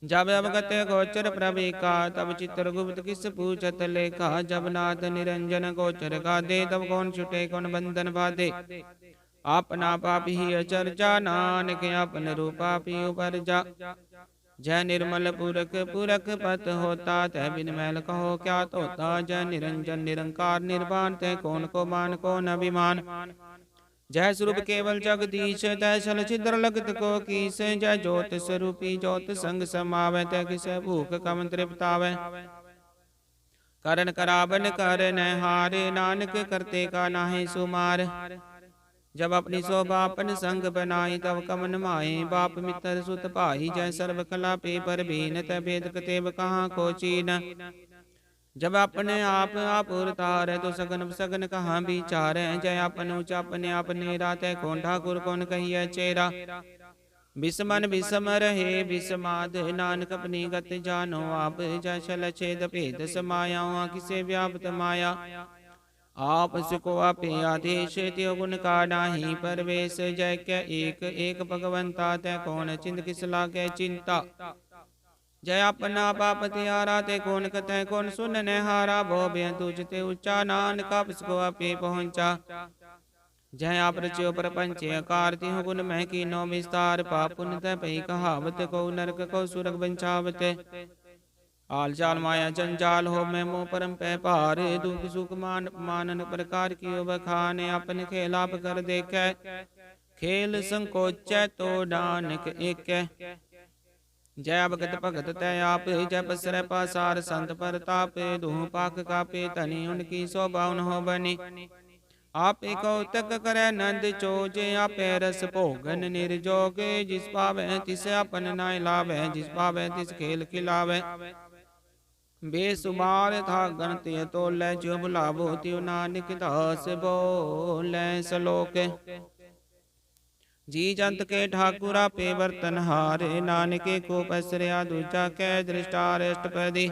Speaker 1: जब अवगत गोचर प्रभ का, तब चित्रगुप्त किस पूछत लेखा। जब नाथ निरंजन गोचर का दे, तब कौन छुटे कौन बंधन बाधे। अपना पाप ही अचर्चा, नानक अपन रूपा पी उपर जा। जय निर्मल पुरख पुरख पत होता, तय बिन मैल कहो क्या तोता। जय निरंजन निरंकार निर्वाण, तय कौन को मान कौन अभिमान। जय स्वरूप केवल जगदीश, तय छल छिद्र लगत को कीस। जय ज्योत स्वरूपी ज्योत संग समावै, तय किस भूख कम तृप्तावै। करन करावन कर न हारे, नानक करते का नाहि सुमार। जब अपनी शोभा अपन संग बनाई, तब कमन माए। बाप मित्र सुत भाई, जय सर्व कला पे पर बीन। तय भेद कतेब कहाँ को चीन। जब अपने आप उरतार, तो सगन सगन कहाँ विचार। जय अपन उच अपने आप नेरा, तय कौन ठाकुर कौन कहिए चेरा। बिसमन बिसम रहे बिसमाद, नानक अपनी गत जानो आप। जय छल छेद भेद समाया, किसे व्याप्त माया। आप को आपे आदेश, त्यो गुण का नाही परवेश। जय क्या एक एक भगवंता, तय कौन चिंत किस लागे चिंता। जय अपना बाप त्यारा, ते कौन कतः कौन सुन न हारा। भो तुझ ते ऊंचा, नानक को आपे पहुंचा। जय आप रच्यो प्रपंच आकार तिहु गुण मह कीनो विस्तार पाप पुण्य तै पई कहावत को नरक को सुरग बंचावत आल चाल माया जंजाल हो मैं मोह परम पै पार दुख सुख मानन प्रकार कियो बखान अपन खेलाप कर देखे खेल संकोच तो नानक एक जय भगत भगत तै आप जय बसरै पासार संत परताप दुह पाक कापे धनी उनकी शोभा हो बनी आप कौतक करे नंद चोज आपे रस भोगन निर्जोग जिस पावे तिस अपन नाय लावे जिस पावे तिस खेल खिलावे बेसुमार था गणत तोलै जो बुलावो त्यो नानक दास बोले सलोक जी जंत के ठाकुरा पे बर्तन हारे नानके को पसरिया दूजा कै दृष्टार अष्टपदी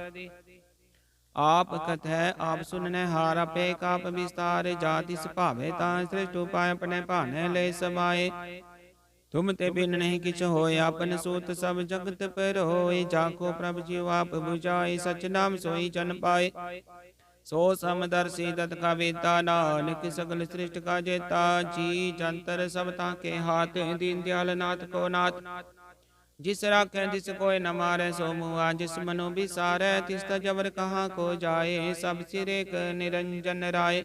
Speaker 1: आप कथै आप सुनने हार आपे काप विस्तार जातिस भावे तां श्रेष्ठ उपाय अपने भाने ले समाए तुम ते बिन नहीं किछ होय अपन सूत सब जगत पर होय जाको प्रभ जीव आप बुझाए सच नाम सोई जन पाए सो समदर्शी दत्त का वेता नानक सकल सृष्ट का जेता जी जंतर सब ताके हाथ दीन दयाल नाथ को नाथ जिस राखे जिस कोय न मारे सो मुआ जिस मनो बिसारे तिस तजवर कहाँ को जाए सब सिरे क निरंजन राय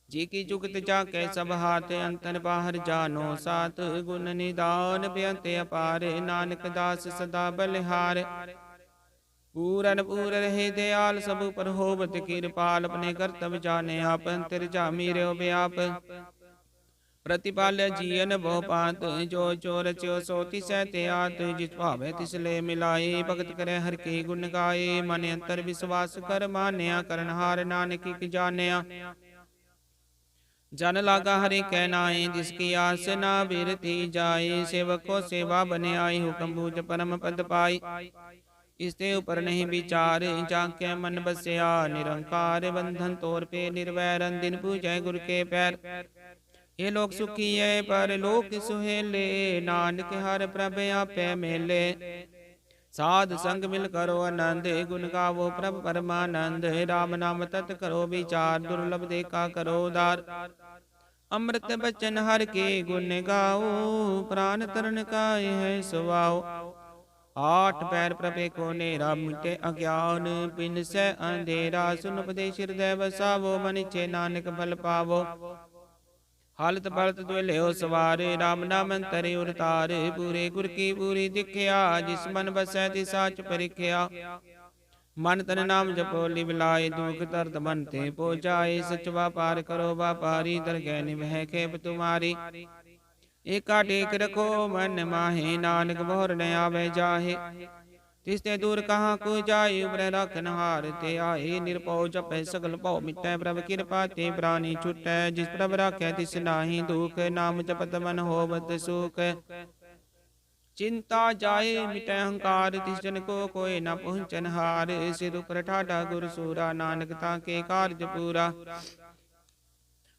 Speaker 1: जी की जुगत जाके सब हाथ अंतर बाहर जानो सात गुण निदान बेअंत अपार नानक दास सदा बलिहार पूरन पूर रहे दयाल सब पर होवत कृपाल अपने कर्तव्य जाने आप अंतर जामी रो व्याप प्रतिपाल जियन बहु पात जो चोर च्यो सोति सहते आत जिस भावे तिस ले मिलाए भगत करे हर के गुण गाए मन अंतर विश्वास कर मान्या करनहार नानक की जान्या जन लागा हरि कहनाए जिसकी आस ना बिरती जाए सेवक को सेवा बने आई हुक्म बूझ परम पद पाई इसते ऊपर नहीं विचार जाके मन बसया निरंकार बंधन तोर पे निर्वैरन दिन पूजय गुरु के पैर ये लोग सुखी है पर लोक सुहेले नानक हर प्रभ आपे मेले साध संग मिल करो आनंद गुण गावो प्रभ परमानंद राम नाम तत् करो विचार दुर्लभ देखा करो उदार अमृत बचन हर के गुण गाओ प्राण तरण का है सुवाओ आठ पैर प्रभे को नेरा मिटे अज्ञान बिन से अंधेरा सुन उपदेश हृदय बसावो मनिचे नानक बल पावो हालत पलत दुले हो सवार राम नाम अंतरे उरतार पूरे गुर की पूरी दिखया जिस मन बसै तिस साच परिख्या मन तन नाम जपो लिवलाए दुख दर्द मन ते पो जाए सच व्यापार करो व्यापारी दरगह निभह खेप तुम्हारी एका टेक रखो मन माहे नानक मोहर न आवे जाहे तिसते दूर कहाँ को जाए उबर रखनहार ते आए निरपौ जपै सगल पौ मिटै प्रभ कृपा ते प्राणी छुटै जिस प्रभ राखै तिस नाहि दुख नाम जपत मन होवत सुख चिंता जाए मिटै अहंकार तिस जन को कोई न पहुँचन हार सिर उपर ठाठा गुर सूरा नानक ताके कार्य पूरा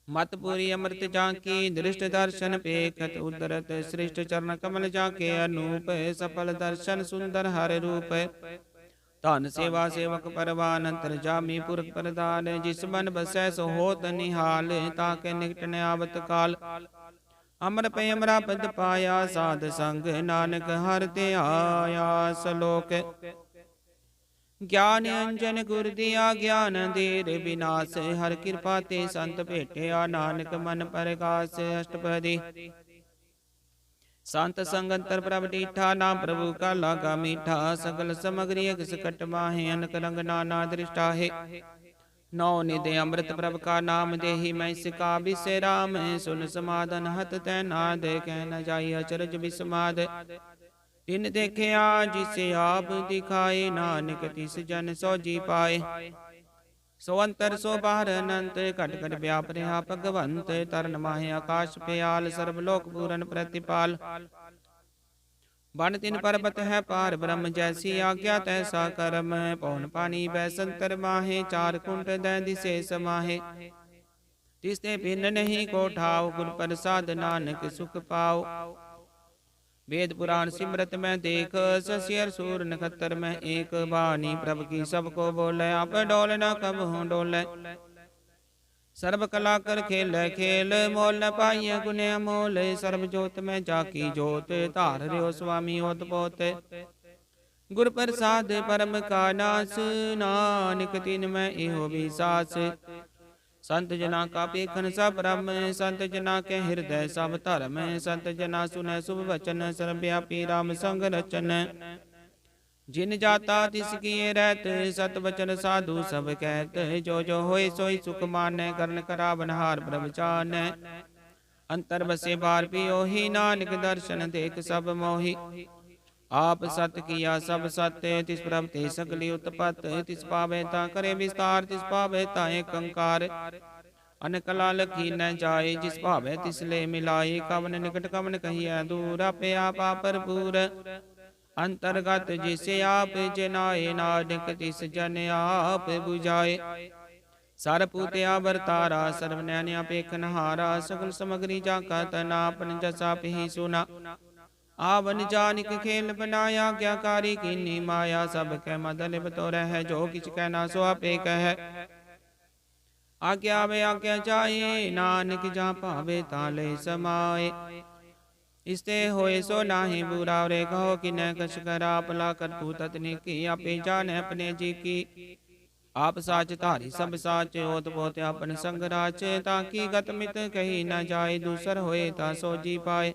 Speaker 1: मतपुरी अमृत जाकी दृष्ट दर्शन पेखत उदरत श्रेष्ठ चरण कमल जाके अनूप सफल दर्शन सुंदर हर रूप धन सेवा सेवक परवान अंतर जामी पुरख प्रदान जिस मन बसै सो होत निहाल ताके निकट न आवत काल अमर पे अमरा पद पाया साध संग नानक हर ते आया सलोक ज्ञान अंजन गुर दिया ज्ञान देर विनाश हर कृपा ते संत भेटिया नानक मन प्रकाश अष्टपदी संत संगंतर प्रभ डीठा नाम प्रभु का लागा मीठा सकल समग्री सकट माहे अनक रंग नाना दृष्टा है नौ निधि अमृत प्रभ का नाम देहि मैं सिका विषय राम सुन समाधन हत तैनाद कह न जाई अचरज विस्माद तिन देखिया जिसे आप दिखाए नानक तिस जन सो जी पाए सो अंतर सो बाहर अनंत घट घट व्याप रहा भगवंत तरन माहे आकाश प्याल सर्वलोक पूरन प्रतिपाल बन तिन पर्वत है पार ब्रह्म जैसी आज्ञा तैसा कर्म पौन पानी बैसंतर माहे चार कुंट दै दिसे समाहे तिसते भिन्न नहीं को ठाव गुर प्रसाद नानक सुख पाओ वेद पुराण सिमरत में देख ससियर सूर नखत्तर में एक बानी प्रभ की सबको बोले आप डोल न कब हूँ डोले ਸਰਬ ਕਲਾ ਕਰ ਖੇਲੇ ਖੇਲ, ਮੋਲ ਨ ਪਾਈਐ ਗੁਣ ਅਮੋਲ। ਸਰਬ ਜੋਤ ਮੈਂ ਜਾਕੀ ਜੋਤ, ਧਾਰ ਰਿਓ ਸੁਆਮੀ ਓਤ ਪੋਤ। ਗੁਰ ਪ੍ਰਸਾਦ ਪਰਮ ਕਾ ਨਾਸ, ਨਾਨਕ ਤਿਨ ਮੈਂ ਇਹੋ ਵਿਸਾਸ। ਸੰਤ ਜਨਾ ਕਾ ਪੇਖਨ ਸਭ ਬ੍ਰਹਮ, ਸੰਤ ਜਨਾ ਕੇ ਹਿਰਦੈ ਸਭ ਧਰਮ। ਸੰਤ ਜਨਾ ਸੁਨੈ ਸੁਭ ਵਚਨ, ਸਰਬ ਵਿਆਪੀ ਰਾਮ ਸੰਗ ਰਚਨ। ਜਿਨ ਜਾਤਾ ਤਿਸ ਕੀਏ ਰਹਿਤ, ਸਤ ਵਚਨ ਸਾਧੂ ਸਭ ਕਹਿਤ। ਜੋ ਜੋ ਹੋਏ ਸੋਈ ਸੁਖ ਮਾਨੈ, ਕਰਨ ਕਰਾਵਨ ਹਾਰ ਪ੍ਰਭ ਜਾਨੈ। ਅੰਤਰ ਬਸੇ ਬਾਰ ਪਿਓਹੀ, ਨਾਨਕ ਦਰਸ਼ਨ ਦੇਖ ਸਭ ਮੋਹੀ। ਆਪ ਸਤ ਕੀਆ ਸਭ ਸਤ, ਤਿਸ ਪ੍ਰਭ ਤੇ ਸਗਲੀ ਉਤਪਤ। ਤਿਸ ਪਾਵੇ ਤਾਂ ਕਰੇ ਵਿਸਤਾਰ, ਤਿਸ ਪਾਵੇ ਤਾਂ ਏਕ ਓੰਕਾਰ। ਅਨਕਲਾ ਲਖੀ ਨ ਜਾਏ, ਜਿਸ ਭਾਵੇ ਤਿਸ ਲੈ ਮਿਲਾਏ। ਕਵਨ ਨਿਕਟ ਕਵਨ ਕਹੀਐ ਦੂਰ, ਆਪੇ ਆਪਾ ਭਰਪੂਰ। ਅੰਤਰਗਤ ਜਿਸ ਆਪ ਜਨਾਏ, ਨਾਨਕ ਤਿਸ ਜਨ ਆਪ 부ਝਾਏ। ਸਰ ਪੂਤਿਆ ਵਰਤਾਰਾ, ਸਰਬ ਨੈਣਿਆ ਪੇਖਨ ਹਾਰਾ। ਸਗਲ ਸਮਗਰੀ ਜਾ ਕਾ ਤਨਾ, ਆਪਨ ਜਸਾ ਪਹੀ ਸੁਨਾ। ਆਵਨ ਜਾਨਿਕ ਖੇਲ ਬਨਾਇਆ, ਗਿਆਕਾਰੀ ਕੀਨੀ ਮਾਇਆ। ਸਭ ਕੈ ਮਦ ਲਿਵ ਤੋ ਰਹਿ, ਜੋ ਕਿਛ ਕਹਿਣਾ ਸੋ ਆਪੇ ਕਹਿ। ਆਗਿਆ ਵੇ ਆਗਿਆ ਜਾਏ, ਨਾਨਕ ਜਾਂ ਭਾਵੇ ਤਾਂ ਲੈ ਸਮਾਏ। ਇਸਤੇ ਹੋਏ ਸੋ ਨਾਹੀ ਬੁਰਾ, ਰੇ ਕਹੋ ਕਿਨੈ ਕਛ ਕਰਾ। ਭਲਾ ਕਰਤੂ ਤਤਨੀ ਕੀ, ਆਪੇ ਜਾਣੈ ਆਪਣੇ ਜੀ ਕੀ। ਆਪ ਸਾਚ ਧਾਰੀ ਸਭ ਸਾਚ, ਓਤ ਪੋਤ ਆਪਨ ਸੰਗ ਰਾਚ। ਤਾਂ ਕੀ ਗਤ ਮਿਤ ਕਹੀ ਨ ਜਾਏ, ਦੂਸਰ ਹੋਏ ਤਾਂ ਸੋਜੀ ਪਾਏ।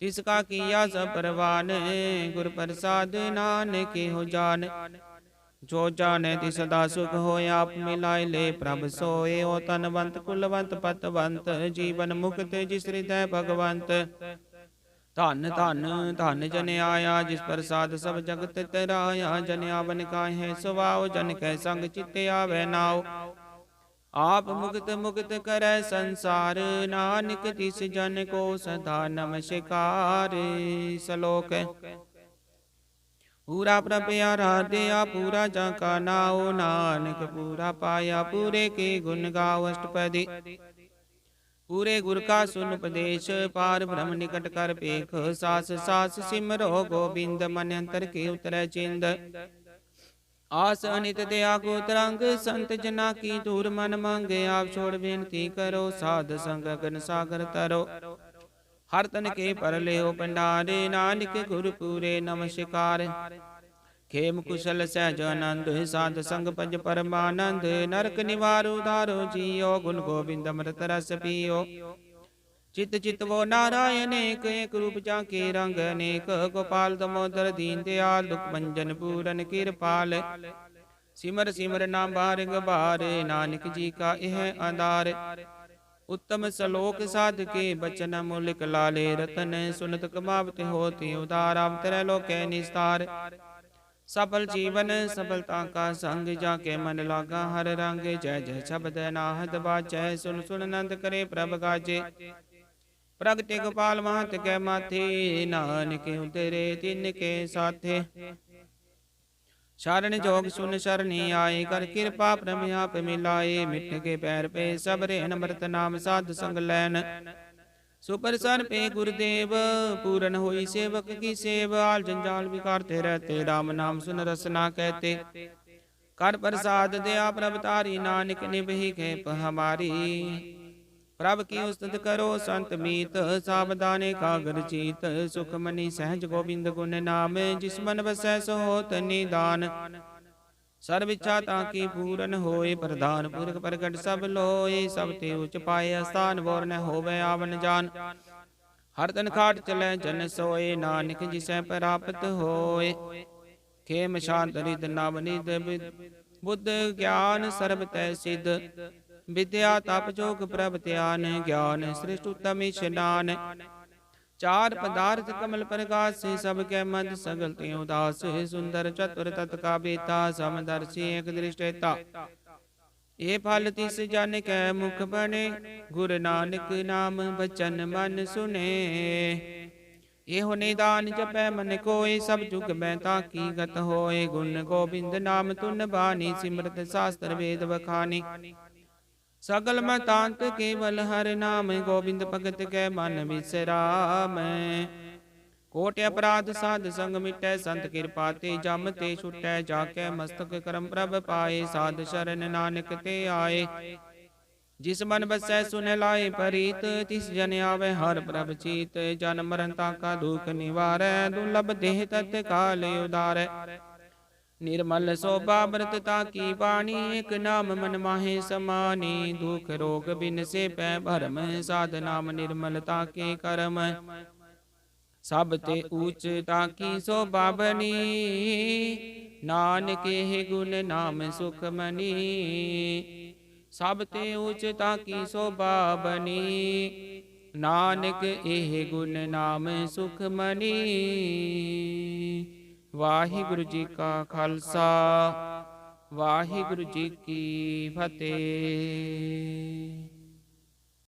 Speaker 1: ਤਿਸ ਕਾ ਕੀਆ ਸਭ ਪਰਵਾਨ, ਗੁਰ ਪ੍ਰਸਾਦ ਨਾਨਕ ਹੋ ਜਾਨ। ਜੋ ਜਾਣੈ ਤਿਸ ਸਦਾ ਸੁਖ ਹੋਏ, ਆਪ ਮਿਲਾਏ ਲੈ ਪ੍ਰਭ ਸੋਏ। ਓ ਤਨਵੰਤ ਕੁਲਵੰਤ ਪਤਵੰਤ, ਜੀਵਨ ਮੁਕਤ ਜਿਸ ਹਿਰਦੈ ਭਗਵੰਤ। ਧਨ ਧਨ ਧਨ ਜਨ ਆਇਆ, ਜਿਸ ਪ੍ਰਸਾਦ ਸਭ ਜਗਤ ਤਰਾਇਆ। ਜਨ ਆਵਨ ਕਾਹੈ ਸੁਭਾਉ, ਜਨ ਕੈ ਸੰਗ ਚਿਤ ਆਵੈ ਨਾਉ। ਆਪ ਮੁਕਤ ਮੁਕਤ ਕਰੈ ਸੰਸਾਰ, ਨਾਨਕ ਤਿਸ ਜਨ ਕੋ ਸਦਾ ਨਮਸਕਾਰ। ਸਲੋਕ ਪੂਰਾ ਪ੍ਰਭ ਆਰਾਧਿਆ, ਪੂਰਾ ਜਾਂ ਕਾ ਨਾਉ। ਨਾਨਕ ਪੂਰਾ ਪਾਇਆ, ਪੂਰੇ ਕੇ ਗੁਣ ਗਾਉ। ਅਸ਼ਟਪਦੀ ਪੂਰੇ ਗੁਰ ਕਾ ਸੁਨ ਉਪਦੇਸ਼, ਪਾਰ ਬ੍ਰਹਮ ਨਿਕਟ ਕਰ ਪੇਖ। ਸਾਸ ਸਾਸ ਸਿਮਰੋ ਗੋਬਿੰਦ, ਮਨ ਅੰਤਰ ਕੇ ਉਤਰੈ ਚਿੰਦ। ਆਸ ਅਨਿਤ ਦਿਆ ਕੋ ਤਰੰਗ, ਸੰਤ ਜਨਾ ਕੀ ਧੂਰ ਮਨ ਮੰਗੇ। ਆਪ ਛੋੜ ਬੇਨਤੀ ਕਰੋ, ਸਾਧ ਸੰਗ ਅਗਨ ਸਾਗਰ ਤਰੋ। ਹਰ ਤਨ ਕੇ ਪਰ ਲਿਓ ਭੰਡਾਰੇ, ਨਾਨਕ ਗੁਰ ਪੂਰੇ ਨਮਸਕਾਰ। ਖੇਮ ਕੁਸ਼ਲ ਸਹਿਜ ਆਨੰਦ, ਸਾਧ ਸੰਗ ਭਜ ਪਰਮਾਨੰਦ। ਨਰਕ ਨਿਵਾਰ ਉਧਾਰੋ ਜੀਓ, ਗੁਣ ਗੋਬਿੰਦ ਅੰਮ੍ਰਿਤ ਰਸ ਪੀਓ। ਚਿਤ ਚਿਤਵੋ ਨਾਰਾਇਣ ਏਕ, ਏਕ ਰੂਪ ਚਾਕੇ ਰੰਗ ਅਨੇਕ। ਗੋਪਾਲ ਦਮੋਦਰ ਦੀਨ ਦਿਆਲ, ਦੁਖ ਭੰਜਨ ਪੂਰਨ ਕਿਰਪਾਲ। ਸਿਮਰ ਸਿਮਰ ਨਾਮ ਬਾਰਿੰਗ ਬਾਰ, ਨਾਨਕ ਜੀ ਕਾ ਇਹ ਆਧਾਰ। ਉੱਤਮ ਸਲੋਕ ਸਾਧ ਕੇ ਬਚਨ ਮੁਲਿਕ ਲਾਲੇ ਰਤਨ। ਸੁਨਤ ਕਮਾਵਤ ਹੋਤੀ ਉਦਾਰ, ਅੰਤਰ ਲੋਕੈ ਨਿਸਤਾਰ। ਸਫਲ ਜੀਵਨ ਸਫਲਤਾ ਕਾ ਸੰਗ, ਜਾ ਕੇ ਮਨ ਲਾਗਾ ਹਰ ਰੰਗ। ਜੈ ਜੈ ਸ਼ਬਦ ਨਾਹਦ ਬਾਜੈ, ਸੁਨ ਸੁਨ ਨੰਦ ਕਰੇ ਪ੍ਰਭ ਗਾਜੇ। ਪ੍ਰਗਟੇ ਗੋਪਾਲ ਮਹੰਤ ਕੈ ਮਾਥੇ, ਨਾਨਕ ਉਤਰੇ ਤਿਨ ਕੇ ਸਾਥੇ। ਸ਼ਰਨ ਜੋਗ ਸੁਨ ਸ਼ਰਣੀ ਆਏ, ਕਰ ਕਿਰਪਾ ਪ੍ਰਭ ਆਪ ਮਿਲਾਏ। ਮਿਟ ਕੇ ਪੈਰ ਪੇ ਸਭ ਰੇ, ਅੰਮ੍ਰਿਤ ਨਾਮ ਸਾਧ ਸੰਗ ਲੈਨ। ਸੁਪਰਸਨ ਪੇ ਗੁਰਦੇਵ, ਪੂਰਨ ਹੋਈ ਸੇਵਕ ਕੀ ਸੇਵ। ਆਲ ਜੰਜਾਲ ਵਿਕਾਰਤੇ ਰਹਤੇ, ਰਾਮ ਨਾਮ ਸੁਨ ਰਸਨਾ ਕਹਿਤੇ। ਕਰ ਪ੍ਰਸਾਦ ਦਿਆ ਪ੍ਰਭ ਤਾਰੀ, ਨਾਨਕ ਨਿਭੀ ਖੇਪ ਹਮਾਰੀ। ਪ੍ਰਭ ਕੀ ਉਸਤਤ ਕਰੋ ਸੰਤ ਮੀਤ, ਸਾਵਧਾਨੇ ਕਾਗਰ ਚੀਤ। ਸੁਖ ਮਨੀ ਸਹਿਜ ਗੋਬਿੰਦ ਗੁਣ ਨਾਮ, ਜਿਸ ਮਨ ਵਸੈ ਸੋ ਹੋਤ ਨਿਦਾਨ। ਸਰਬ ਇੱਛਾ ਤਾਂ ਕੀ ਪੂਰਨ ਹੋਏ, ਪ੍ਰਧਾਨ ਪੁਰਖ ਪ੍ਰਗਟ ਸਭ ਲੋਏ। ਸਭ ਤੇ ਉਚ ਪਾਏ ਅਸਥਾਨ, ਬੋਰ ਨ ਹੋਵੇ ਆਵਨ ਜਾਨ। ਹਰ ਤਨ ਖਾਟ ਚਲੈ ਜਨ ਸੋਏ, ਨਾਨਕ ਜਿਸੈ ਪ੍ਰਾਪਤ ਹੋਏ। ਖੇਮ ਸ਼ਾਂਤ ਰਿਦ ਨਵ ਨਿਧ, ਬੁੱਧ ਗਿਆਨ ਸਰਬ ਤੈ ਸਿਧ। ਵਿਦਿਆ ਤਪ ਜੋਗ ਪ੍ਰਭ ਧਿਆਨ, ਗਿਆਨ ਸ੍ਰਿਸ਼ਟ ਉਤਮ ਇਸ਼ਨਾਨ। ਚਾਰ ਪਦਾਰਥ ਕਮਲ ਪ੍ਰਗਾਸ, ਸਭ ਕੈ ਮਦ ਸਗਲ ਤੇ ਉਦਾਸ। ਸੁੰਦਰ ਚਤੁਰ ਤਤ ਕਾ ਬੇਤਾ, ਸਮਦਰਸ਼ੀ ਏਕ ਦ੍ਰਿਸ਼ਟੇਤਾ। ਇਹ ਫਲ ਤਿਸ ਜਨ ਕੈ ਮੁਖ ਬਣੇ, ਗੁਰ ਨਾਨਕ ਨਾਮ ਬਚਨ ਮਨ ਸੁਨੇ। ਇਹੋ ਨਿਦਾਨ ਜਪੈ ਮਨ ਕੋਇ, ਸਭ ਜੁਗ ਮੈਂ ਤਾਂ ਕੀ ਗਤ ਹੋਏ। ਗੁਣ ਗੋਬਿੰਦ ਨਾਮ ਤੁਨ ਬਾਣੀ, ਸਿਮਰਤ ਸਾਸਤਰ ਵੇਦ ਵਖਾਨੀ। ਸਗਲ ਮਤਾਂਤ ਕੇਵਲ ਹਰਿ ਨਾਮ, ਗੋਬਿੰਦ ਭਗਤ ਕੈ ਮਨ ਵਿਸਰਾਮ। ਕੋਟਿ ਅਪਰਾਧ ਸਾਧ ਸੰਗ ਮਿਟੈ, ਸੰਤ ਕਿਰਪਾ ਤੇ ਜਮ ਤੇ ਛੁਟੈ। ਜਾ ਕੇ ਮਸਤਕ ਕਰਮ ਪ੍ਰਭ ਪਾਏ, ਸਾਧ ਸ਼ਰਨ ਨਾਨਕ ਤੇ ਆਏ। जिस मन बसै सुन लाए परीत, तिस जन आवे हर प्रभ चीत। जन मरण ताका दुख निवारै, दुर्लभ देह तत्काल उदारै। निर्मल शोभा व्रत ताकी बाणी, एक नाम मन माहे समानी। दुख रोग बिन से पै भरम, साध नाम निर्मलता के करम। सब ते ऊच ताकी शोभा बनी, नानक हे गुण नाम सुख मनी। सब ते ऊच ताकी शोभा बनी, नानक एह गुण नाम सुख मनी। वाहिगुरु जी का खालसा, वाहिगुरु जी की फतेह।